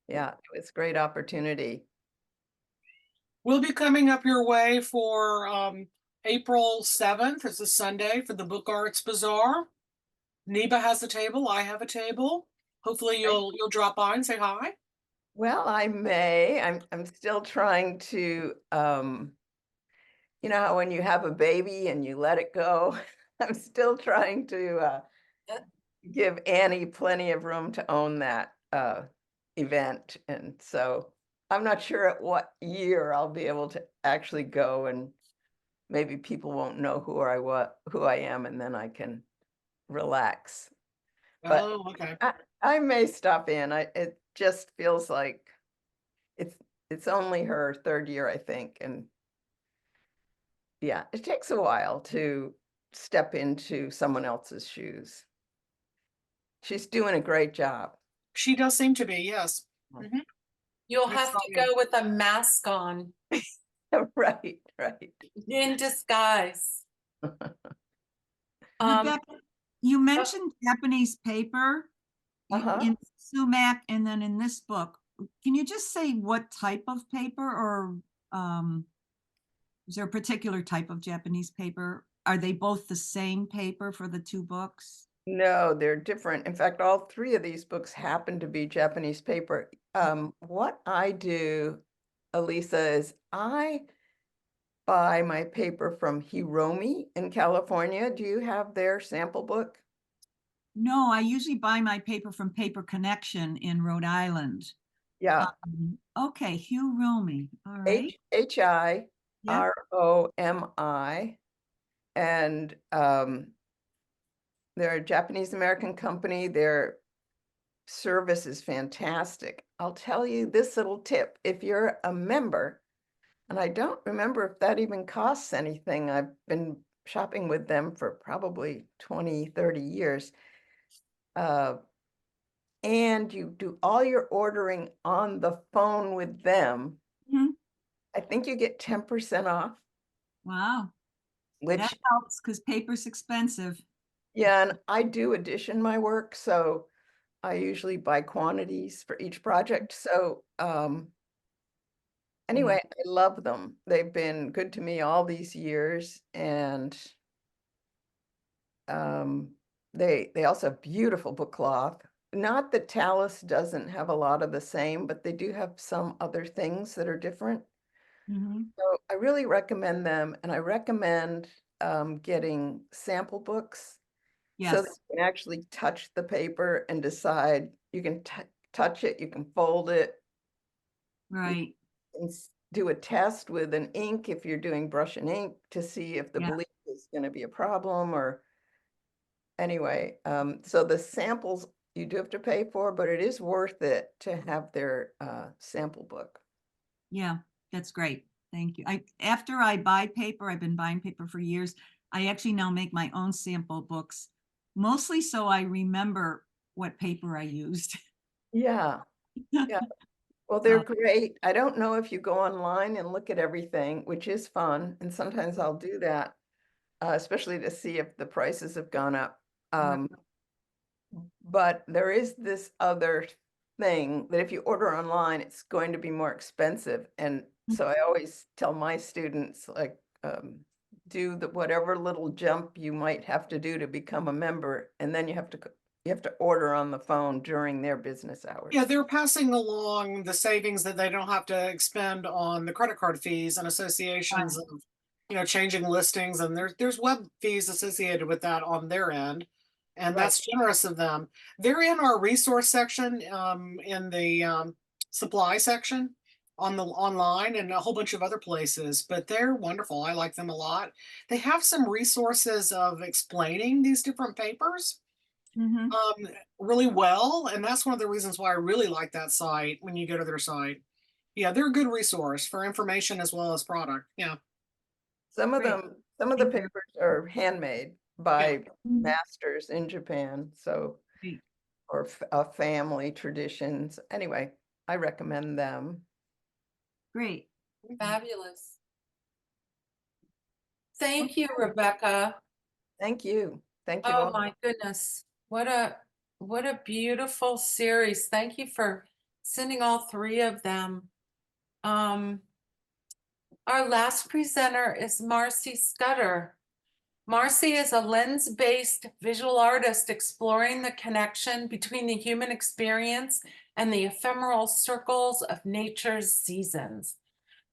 S1: Yeah, it was a great opportunity.
S2: We'll be coming up your way for April 7th. It's a Sunday for the Book Arts Bazaar. NEBA has a table. I have a table. Hopefully you'll drop by and say hi.
S1: Well, I may. I'm still trying to, you know how when you have a baby and you let it go? I'm still trying to give Annie plenty of room to own that event. And so I'm not sure at what year I'll be able to actually go, and maybe people won't know who I am, and then I can relax. But
S2: Oh, okay.
S1: I may stop in. It just feels like it's only her 3rd year, I think. And yeah, it takes a while to step into someone else's shoes. She's doing a great job.
S2: She does seem to be, yes. Mhm.
S3: You'll have to
S2: Exciting.
S3: go with a mask on
S1: Right.
S3: in disguise.
S5: Rebecca, you mentioned Japanese paper in sumac and then in this book. Can you just say what type of paper, or is there a particular type of Japanese paper? Are they both the same paper for the 2 books?
S1: No, they're different. In fact, all 3 of these books happen to be Japanese paper. What I do, Elisa, is I buy my paper from Hiromi in California. Do you have their sample book?
S5: No, I usually buy my paper from Paper Connection in Rhode Island.
S1: Yeah,
S5: Okay, Hugh Romy, all right.
S1: Hiromi.
S5: Yeah.
S1: And they're a Japanese American company. Their service is fantastic. I'll tell you this little tip. If you're a member, and I don't remember if that even costs anything. I've been shopping with them for probably 20, 30 years. And you do all your ordering on the phone with them,
S5: Mhm.
S1: I think you get 10% off,
S5: Wow,
S1: which,
S5: that helps because paper's expensive.
S1: yeah, and I do edition my work, so I usually buy quantities for each project. So anyway, I love them. They've been good to me all these years, and they also have beautiful book cloth. Not that Talus doesn't have a lot of the same, but they do have some other things that are different.
S5: Mhm.
S1: So I really recommend them, and I recommend getting sample books so that
S5: Yes,
S1: you can actually touch the paper and decide. You can touch it, you can fold it,
S5: right,
S1: and do a test with an ink if you're doing brush and ink to see if the
S5: Yeah.
S1: bleed is going to be a problem or anyway. So the samples you do have to pay for, but it is worth it to have their sample book.
S5: yeah, that's great. Thank you. After I buy paper, I've been buying paper for years. I actually now make my own sample books, mostly so I remember what paper I used.
S1: Yeah, yeah. Well, they're
S5: So,
S1: great. I don't know if you go online and look at everything, which is fun, and sometimes I'll do that, especially to see if the prices have gone up. But there is this other thing that if you order online, it's going to be more expensive. And so I always tell my students, like, do the whatever little jump you might have to do to become a member, and then you have to order on the phone during their business hours.
S2: Yeah, they're passing along the savings that they don't have to expend on the credit card fees and associations of, changing listings, and there's web fees associated with that on their end. And
S1: Right.
S2: that's generous of them. They're in our resource section, in the supply section on the online and a whole bunch of other places, but they're wonderful. I like them a lot. They have some resources of explaining these different papers
S5: mhm.
S2: really well, and that's one of the reasons why I really like that site when you go to their site. Yeah, they're a good resource for information as well as product. Yeah.
S1: Some of
S5: Great.
S1: some of the
S5: Thank you.
S1: papers are handmade by masters in Japan, so,
S5: Great.
S1: or family traditions. Anyway, I recommend them.
S5: Great.
S3: Fabulous. Thank you, Rebecca.
S1: Thank you. Thank you
S3: Oh
S1: all.
S3: my goodness. What a beautiful series. Thank you for sending all three of them. Our last presenter is Marcie Scudder. Marcie is a lens-based visual artist exploring the connection between the human experience and the ephemeral circles of nature's seasons.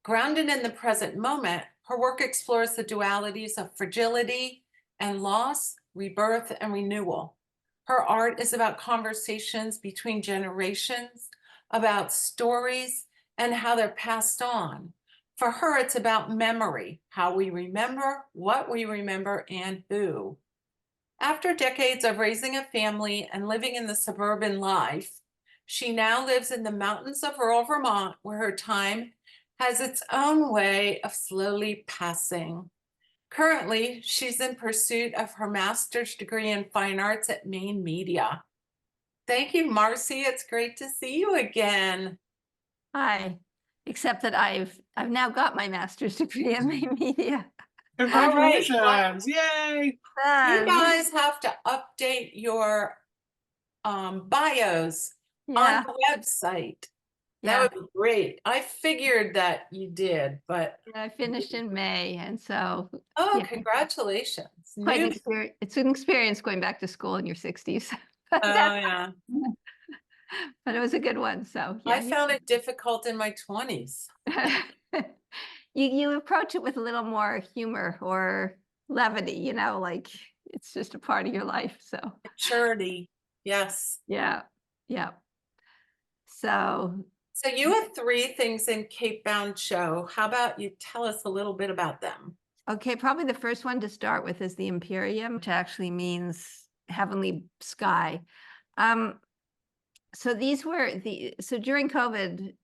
S3: Grounded in the present moment, her work explores the dualities of fragility and loss, rebirth, and renewal. Her art is about conversations between generations, about stories and how they're passed on. For her, it's about memory, how we remember, what we remember, and who. After decades of raising a family and living in the suburban life, she now lives in the mountains of rural Vermont, where her time has its own way of slowly passing. Currently, she's in pursuit of her master's degree in fine arts at Maine Media. Thank you, Marcie. It's great to see you again.
S4: Hi, except that I've now got my master's degree in media.
S2: Congratulations. Yay.
S3: You guys have to update your bios
S4: Yeah,
S3: on the website.
S4: yeah,
S3: That would be great. I figured that you did, but
S4: I finished in May, and so
S3: oh,
S4: yeah,
S3: congratulations.
S4: quite an
S3: New-
S4: experience. It's an experience going back to school in your 60s.
S3: Oh, yeah.
S4: But it was a good one, so.
S3: I
S4: yeah,
S3: found it difficult in my 20s.
S4: You approach it with a little more humor or levity, like it's just a part of your life, so,
S3: Maturity, yes.
S4: yeah, yeah. So,
S3: So you have 3 things in Cape Bound Show. How about you tell us a little bit about them?
S4: okay, probably the first one to start with is the Imperium, which actually means heavenly sky. So these were so during COVID,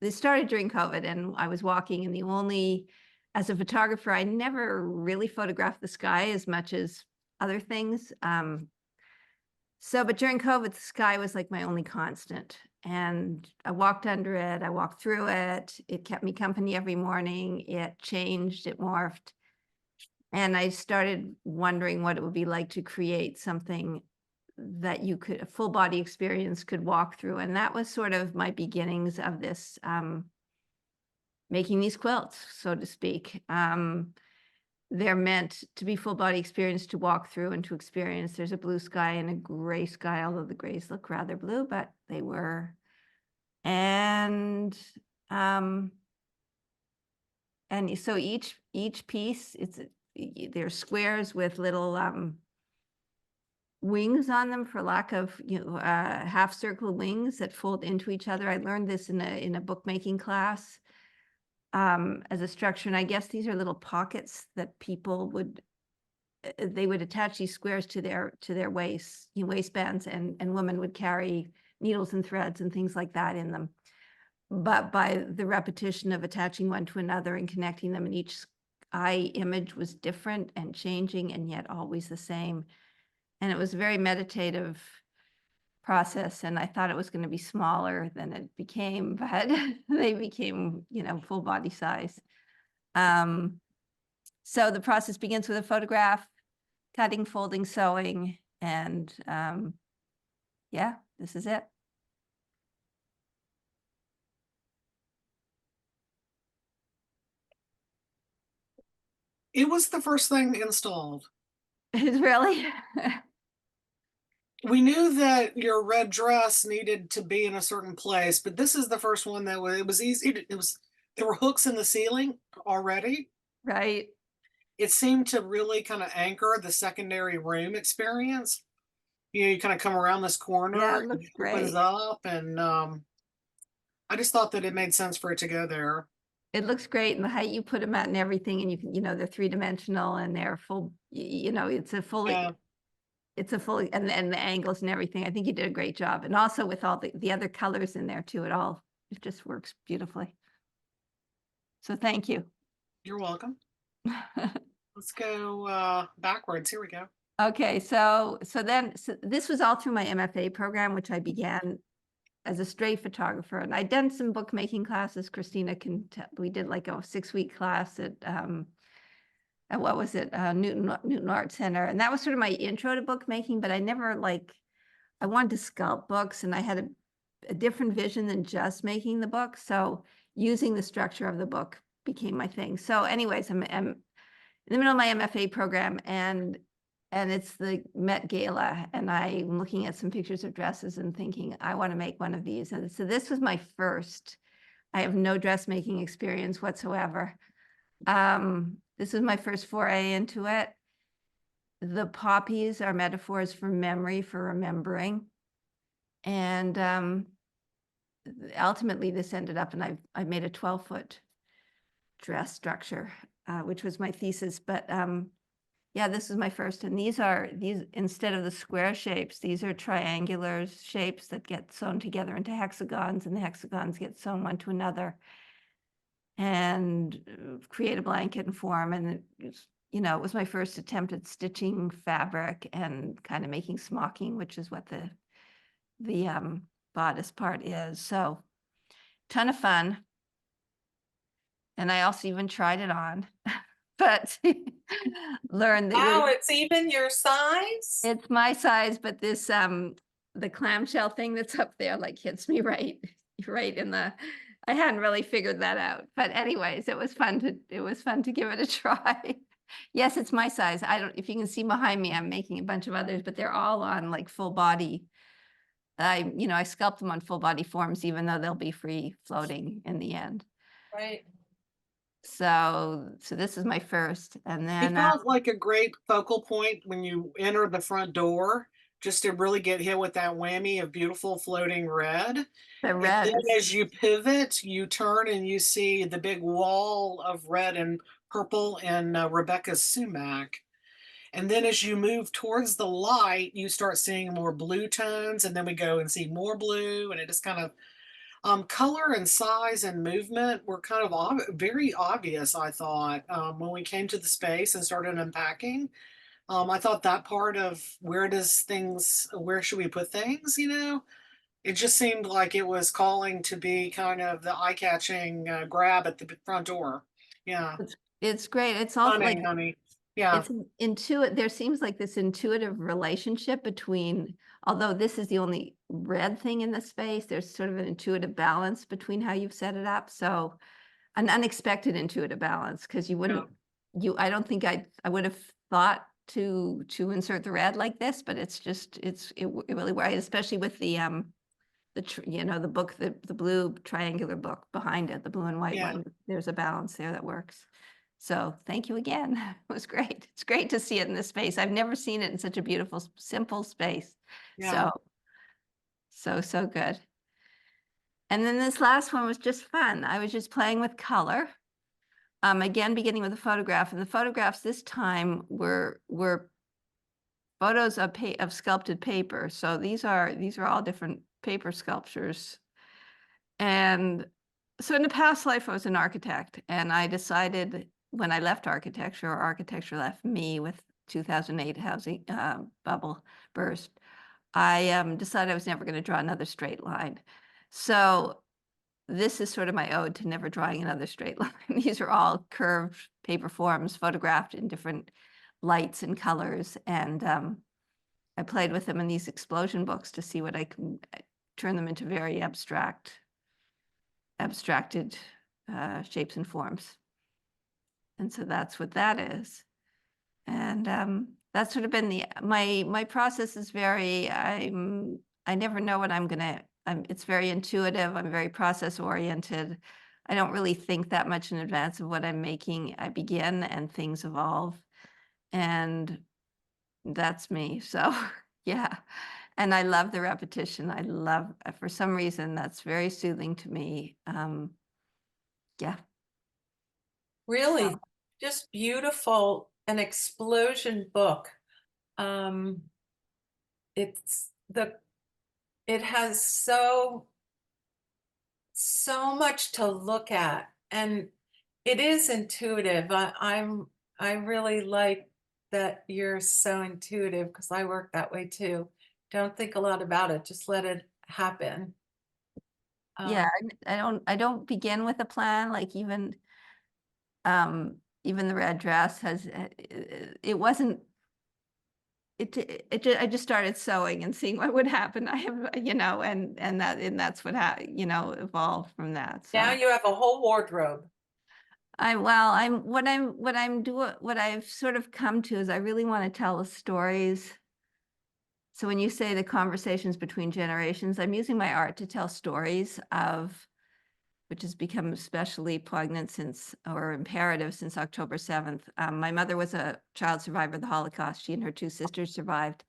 S4: they started during COVID, and I was walking, and as a photographer, I never really photographed the sky as much as other things. But during COVID, the sky was like my only constant. And I walked under it, I walked through it. It kept me company every morning. It changed, it morphed. And I started wondering what it would be like to create something that a full body experience could walk through. And that was sort of my beginnings of this, making these quilts, so to speak. They're meant to be full body experience to walk through and to experience. There's a blue sky and a gray sky, although the grays look rather blue, but they were. And so each piece, they're squares with little wings on them, for lack of half circle wings that fold into each other. I learned this in a bookmaking class as a structure, and I guess these are little pockets that people would attach these squares to their waistbands, and women would carry needles and threads and things like that in them. But by the repetition of attaching one to another and connecting them, and each eye image was different and changing and yet always the same. And it was a very meditative process, and I thought it was going to be smaller than it became, but they became, full body size. So the process begins with a photograph, cutting, folding, sewing, and yeah, this is it.
S2: It was the first thing installed.
S4: It's really.
S2: We knew that your red dress needed to be in a certain place, but this is the first one that it was easy. There were hooks in the ceiling already.
S4: Right.
S2: It seemed to really kind of anchor the secondary room experience. You kind of come around this corner,
S4: Yeah, it
S2: and
S4: looks
S2: it opens
S4: great.
S2: up, and I just thought that it made sense for it to go there.
S4: It looks great, and the height you put them at and everything, and you can, they're 3-dimensional and they're full, it's a fully.
S2: Yeah.
S4: It's a fully, and the angles and everything. I think you did a great job. And also with all the other colors in there too, it just works beautifully. So thank you.
S2: You're welcome. Let's go backwards. Here we go.
S4: Okay, so this was all through my MFA program, which I began as a stray photographer. And I'd done some bookmaking classes. Christina can tell, we did like a 6-week class at what was it, Newton Art Center. And that was sort of my intro to bookmaking, but I never I wanted to sculpt books, and I had a different vision than just making the book. So using the structure of the book became my thing. So anyways, I'm in the middle of my MFA program, and it's the Met Gala, and I'm looking at some pictures of dresses and thinking, I want to make one of these. And so this was my first. I have no dressmaking experience whatsoever. This is my first foray into it. The poppies are metaphors for memory, for remembering. And ultimately this ended up, and I made a 12-foot dress structure, which was my thesis. But yeah, this is my first. And these instead of the square shapes, these are triangular shapes that get sewn together into hexagons, and the hexagons get sewn one to another and create a blanket and form. And it was my first attempt at stitching fabric and kind of making smocking, which is what the bodice part is. So ton of fun. And I also even tried it on, but learned that
S3: Wow, it's even your size?
S4: it's my size, but this the clamshell thing that's up there hits me right in the. I hadn't really figured that out, but anyways, it was fun to give it a try. Yes, it's my size. I don't, if you can see behind me, I'm making a bunch of others, but they're all on full body I sculpt them on full body forms, even though they'll be free floating in the end.
S3: Right.
S4: So this is my first, and
S2: It
S4: then
S2: felt like a great focal point when you enter the front door, just to really get hit with that whammy of beautiful floating red.
S4: the
S2: And
S4: red
S2: then
S4: is,
S2: as you pivot, you turn and you see the big wall of red and purple in Rebecca's sumac. And then as you move towards the light, you start seeing more blue tones, and then we go and see more blue, and it just kind of color and size and movement were kind of very obvious, I thought, when we came to the space and started unpacking. I thought that part of where should we put things, it just seemed like it was calling to be kind of the eye-catching grab at the front door. Yeah,
S4: it's great. It's also like,
S2: stunning, honey. Yeah,
S4: it's there seems like this intuitive relationship between, although this is the only red thing in the space, there's sort of an intuitive balance between how you've set it up. So an unexpected intuitive balance, because you wouldn't, I don't think I would have thought to insert the red like this, but it's just, it really worked, especially with the book, the blue triangular book behind it, the blue and white
S2: Yeah.
S4: one. There's a balance there that works. So thank you again. It was great. It's great to see it in this space. I've never seen it in such a beautiful, simple space.
S2: Yeah.
S4: So good. And then this last one was just fun. I was just playing with color. Again, beginning with a photograph, and the photographs this time were photos of sculpted paper. So these are all different paper sculptures. And so in the past life, I was an architect, and I decided when I left architecture, or architecture left me with 2008 housing bubble burst, I decided I was never going to draw another straight line. So this is sort of my ode to never drawing another straight line. These are all curved paper forms photographed in different lights and colors. And I played with them in these explosion books to see what I can turn them into very abstracted shapes and forms. And so that's what that is. And that's sort of been my process is I never know what I'm gonna, it's very intuitive. I'm very process oriented. I don't really think that much in advance of what I'm making. I begin and things evolve, and that's me. So yeah. And I love the repetition. I love, for some reason, that's very soothing to me. Yeah.
S3: Really, just beautiful, an explosion book. It has so much to look at, and it is intuitive. I really like that you're so intuitive, because I work that way too. Don't think a lot about it, just let it happen.
S4: Yeah, I don't begin with a plan, like even the red dress has, it wasn't, I just started sewing and seeing what would happen. I have, and that's what evolved from that. So
S3: Now you have a whole wardrobe.
S4: what I've sort of come to is I really want to tell the stories. So when you say the conversations between generations, I'm using my art to tell stories which has become especially poignant or imperative since October 7th. My mother was a child survivor of the Holocaust. She and her two sisters survived.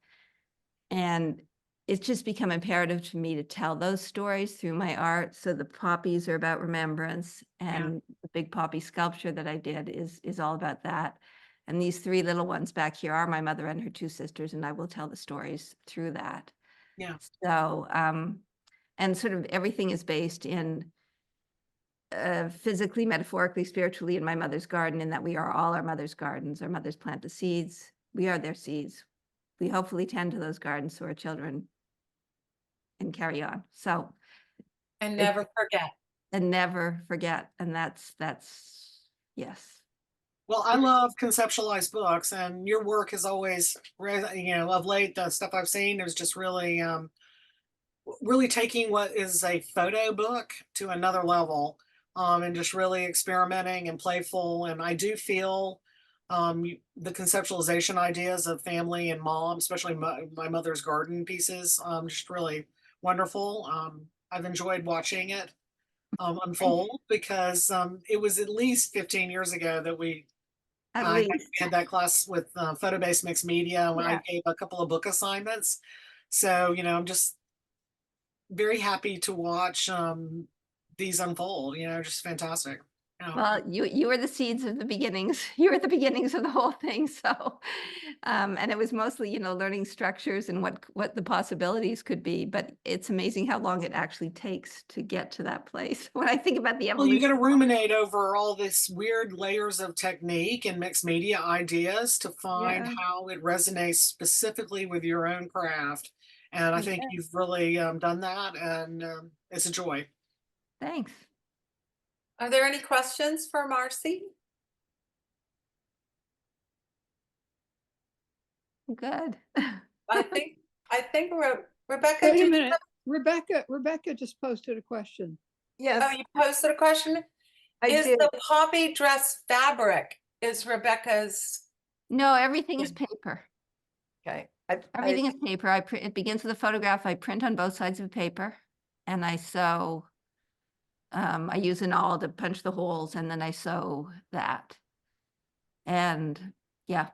S4: And it's just become imperative to me to tell those stories through my art. So the poppies are about remembrance, and the big poppy sculpture that I did is all about that. And these three little ones back here are my mother and her two sisters, and I will tell the stories through that.
S2: Yeah.
S4: So, and sort of everything is based in physically, metaphorically, spiritually in my mother's garden, in that we are all our mother's gardens. Our mothers plant the seeds. We are their seeds. We hopefully tend to those gardens so our children can carry on. So,
S3: And never forget.
S4: and never forget. And that's yes.
S2: Well, I love conceptualized books, and your work is always, of late, the stuff I've seen is just really, really taking what is a photo book to another level, and just really experimenting and playful. And I do feel the conceptualization ideas of family and mom, especially my mother's garden pieces, just really wonderful. I've enjoyed watching it unfold because it was at least 15 years ago that
S4: At
S2: I
S4: least.
S2: had that class with photo-based mixed media when
S4: Yeah.
S2: I gave a couple of book assignments. So, I'm just very happy to watch these unfold, just fantastic. Yeah.
S4: Well, you were the seeds of the beginnings. You were the beginnings of the whole thing. So, and it was mostly, learning structures and what the possibilities could be. But it's amazing how long it actually takes to get to that place. When I think about the
S2: Well, you
S4: evolution.
S2: got to ruminate over all this weird layers of technique and mixed media ideas to find
S4: Yeah.
S2: how it resonates specifically with your own craft. And I think you've really done that, and it's a joy.
S4: Thanks.
S3: Are there any questions for Marcie?
S4: Good.
S3: I think Rebecca,
S9: Wait a
S3: did you
S9: minute,
S3: have-
S9: Rebecca just posted a question.
S1: Yes,
S3: oh, you posted a question?
S1: I
S3: Is
S1: did.
S3: the poppy dress fabric is Rebecca's?
S4: No, everything is paper.
S1: Okay.
S4: Everything is paper. It begins with a photograph. I print on both sides of the paper and I sew. I use an awl to punch the holes and then I sew that. And yeah,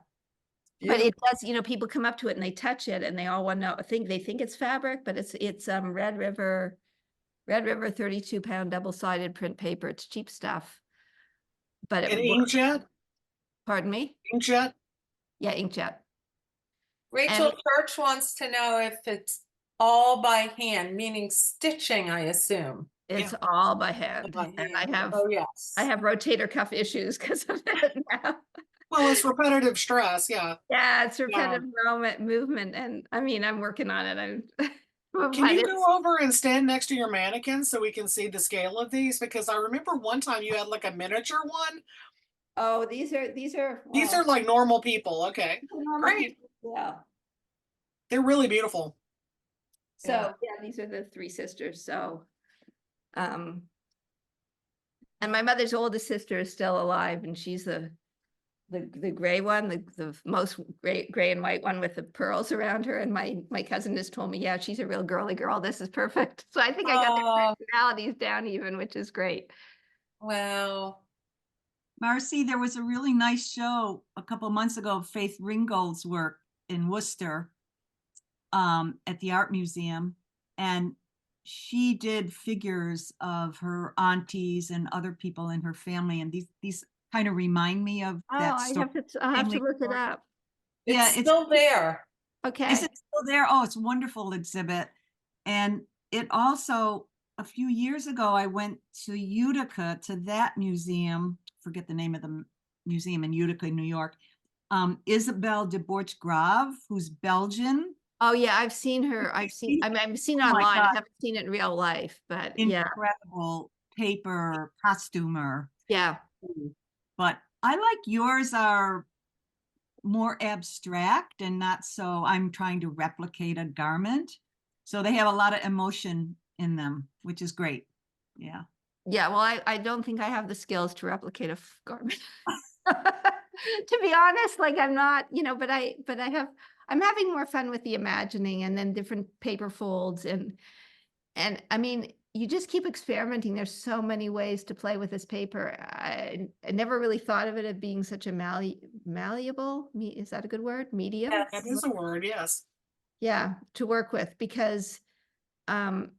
S4: but it does, people come up to it and they touch it and they all want to know, they think it's fabric, but it's Red River 32-pound double-sided print paper. It's cheap stuff. But
S2: And
S4: it works.
S2: inkjet?
S4: Pardon me?
S2: Inkjet?
S4: Yeah, inkjet.
S3: Rachel Church wants to know if it's all by hand, meaning stitching, I assume.
S4: It's all by hand.
S3: By
S4: And
S3: hand. Oh, yes.
S4: I have rotator cuff issues because of it now.
S2: Well, it's repetitive stress. Yeah.
S4: Yeah, it's repetitive movement. And I mean, I'm working on it.
S2: Can you go over and stand next to your mannequin so we can see the scale of these? Because I remember one time you had like a miniature one.
S4: Oh, these are
S2: These are like normal people. Okay. Great.
S4: Yeah.
S2: They're really beautiful.
S4: So yeah, these are the three sisters. So, and my mother's oldest sister is still alive, and she's the gray one, the most gray and white one with the pearls around her. And my cousin just told me, yeah, she's a real girly girl. This is perfect. So I think I got their personalities down even, which is great.
S3: Wow.
S5: Marcie, there was a really nice show a couple months ago of Faith Ringgold's work in Worcester at the Art Museum. And she did figures of her aunties and other people in her family. And these kind of remind me of that
S4: I'll
S5: story.
S4: have to look it up.
S5: Yeah,
S3: It's still there.
S4: Okay.
S5: Is it still there? Oh, it's a wonderful exhibit. And it also, a few years ago, I went to Utica to that museum, forget the name of the museum in Utica, New York. Isabelle de Borch-Grave, who's Belgian.
S4: Oh yeah, I've seen her. I've seen it
S5: Oh my
S4: online. I
S5: God.
S4: haven't seen it in real life, but yeah.
S5: Incredible paper costumer.
S4: Yeah.
S5: But I like yours are more abstract and not so I'm trying to replicate a garment. So they have a lot of emotion in them, which is great. Yeah.
S4: Yeah, well, I don't think I have the skills to replicate a garment. To be honest, like I'm not, but I'm having more fun with the imagining and then different paper folds and I mean, you just keep experimenting. There's so many ways to play with this paper. I never really thought of it as being such a malleable, is that a good word? Medium?
S3: Yes.
S2: That is a word. Yes.
S4: Yeah, to work with because getting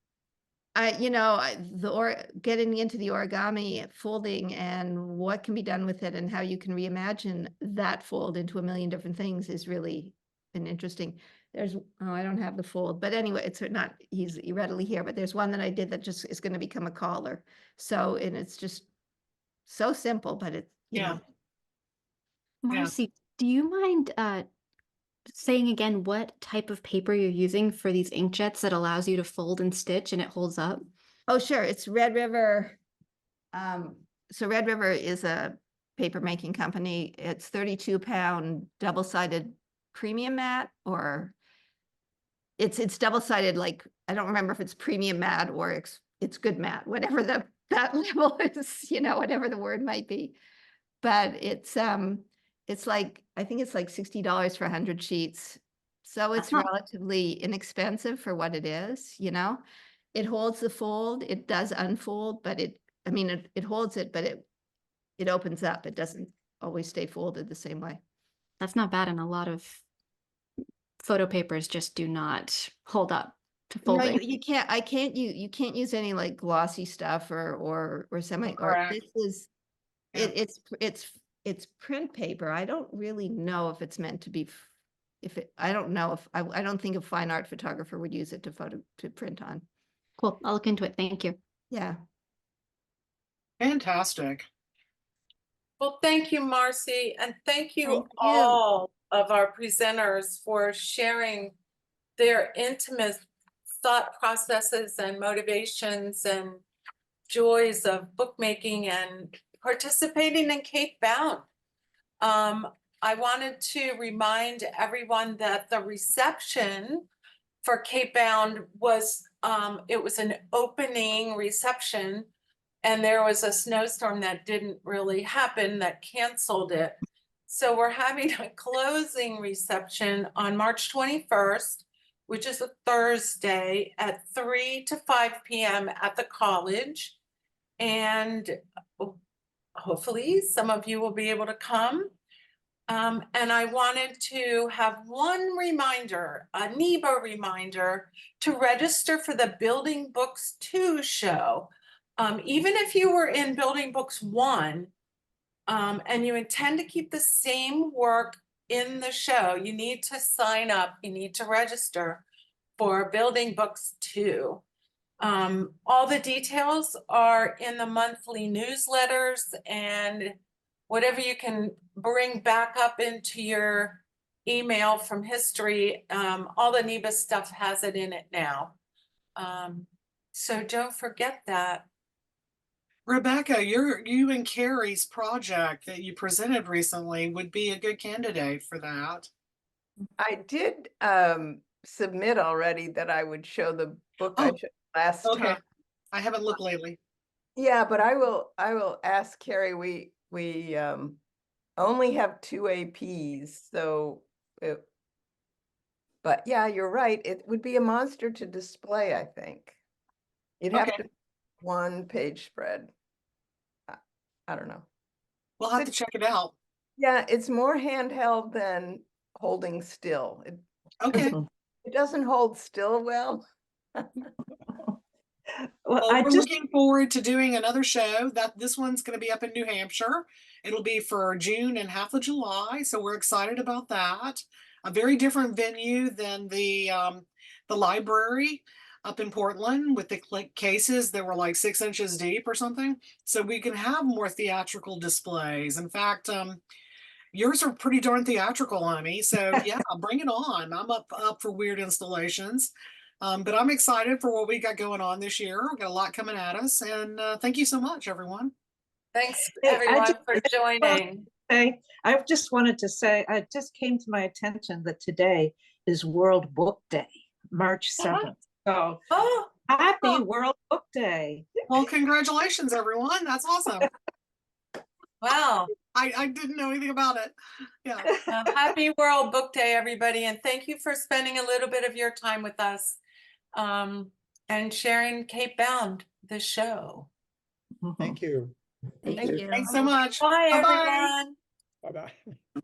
S4: into the origami folding and what can be done with it and how you can reimagine that fold into a million different things is really been interesting. I don't have the fold, but anyway, it's not easily readily here, but there's one that I did that just is going to become a collar. So, and it's just so simple, but it's,
S11: Marcie, do you mind saying again what type of paper you're using for these inkjets that allows you to fold and stitch and it holds up?
S4: Oh, sure. It's Red River. So Red River is a paper making company. It's 32-pound double-sided premium mat, or it's double-sided, like I don't remember if it's premium mat or it's good mat, whatever that level is, whatever the word might be. But it's like, I think it's like $60 for 100 sheets. So it's relatively inexpensive for what it is, you know? It holds the fold, it does unfold, but I mean, it holds it, but it opens up. It doesn't always stay folded the same way.
S11: That's not bad, and a lot of photo papers just do not hold up to
S4: No,
S11: folding.
S4: you can't, you can't use any like glossy stuff or semi, or
S2: Correct.
S4: this is,
S2: Yeah.
S4: it's print paper. I don't really know if it's meant to be, I don't know if, I don't think a fine art photographer would use it to print on.
S11: Cool. I'll look into it. Thank you.
S4: Yeah.
S2: Fantastic.
S3: Well, thank you, Marcie, and thank you
S4: Thank you.
S3: all of our presenters for sharing their intimate thought processes and motivations and joys of bookmaking and participating in Cape Bound. I wanted to remind everyone that the reception for Cape Bound was, it was an opening reception, and there was a snowstorm that didn't really happen that canceled it. So we're having a closing reception on March 21st, which is a Thursday at 3 to 5 p.m. at the college. And hopefully some of you will be able to come. And I wanted to have one reminder, a NEBA reminder, to register for the Building Books 2 show. Even if you were in Building Books 1, and you intend to keep the same work in the show, you need to sign up, you need to register for Building Books 2. All the details are in the monthly newsletters, and whatever you can bring back up into your email from history, all the NEBA stuff has it in it now. So don't forget that.
S2: Rebecca, you and Carrie's project that you presented recently would be a good candidate for that.
S1: I did submit already that I would show the book I
S2: Oh,
S1: showed last
S2: Okay,
S1: time.
S2: I haven't looked lately.
S1: Yeah, but I will ask Carrie. We only have 2 APs, so but yeah, you're right. It would be a monster to display, I think. You'd have
S2: Okay.
S1: to 1-page spread. I don't know.
S2: We'll have to check it out.
S1: Yeah, it's more handheld than holding still.
S2: Okay.
S1: It doesn't hold still well.
S2: Well, we're looking forward to doing another show. This one's going to be up in New Hampshire. It'll be for June and half of July, so we're excited about that. A very different venue than the library up in Portland with the cases that were like 6 inches deep or something. So we can have more theatrical displays. In fact, yours are pretty darn theatrical, honey. So yeah, bring it on. I'm up for weird installations. But I'm excited for what we got going on this year. We've got a lot coming at us, and thank you so much, everyone.
S3: Thanks
S12: Hey,
S3: everyone for joining.
S12: Hey, I just wanted to say, it just came to my attention that today is World Book Day, March 7th. So happy World Book Day.
S2: Well, congratulations, everyone. That's awesome.
S3: Wow.
S2: I didn't know anything about it. Yeah.
S3: Happy World Book Day, everybody. And thank you for spending a little bit of your time with us and sharing Cape Bound, the show.
S6: Thank you.
S4: Thank you.
S2: Thanks so much.
S3: Bye,
S2: Bye-bye.
S3: everyone.
S6: Bye-bye.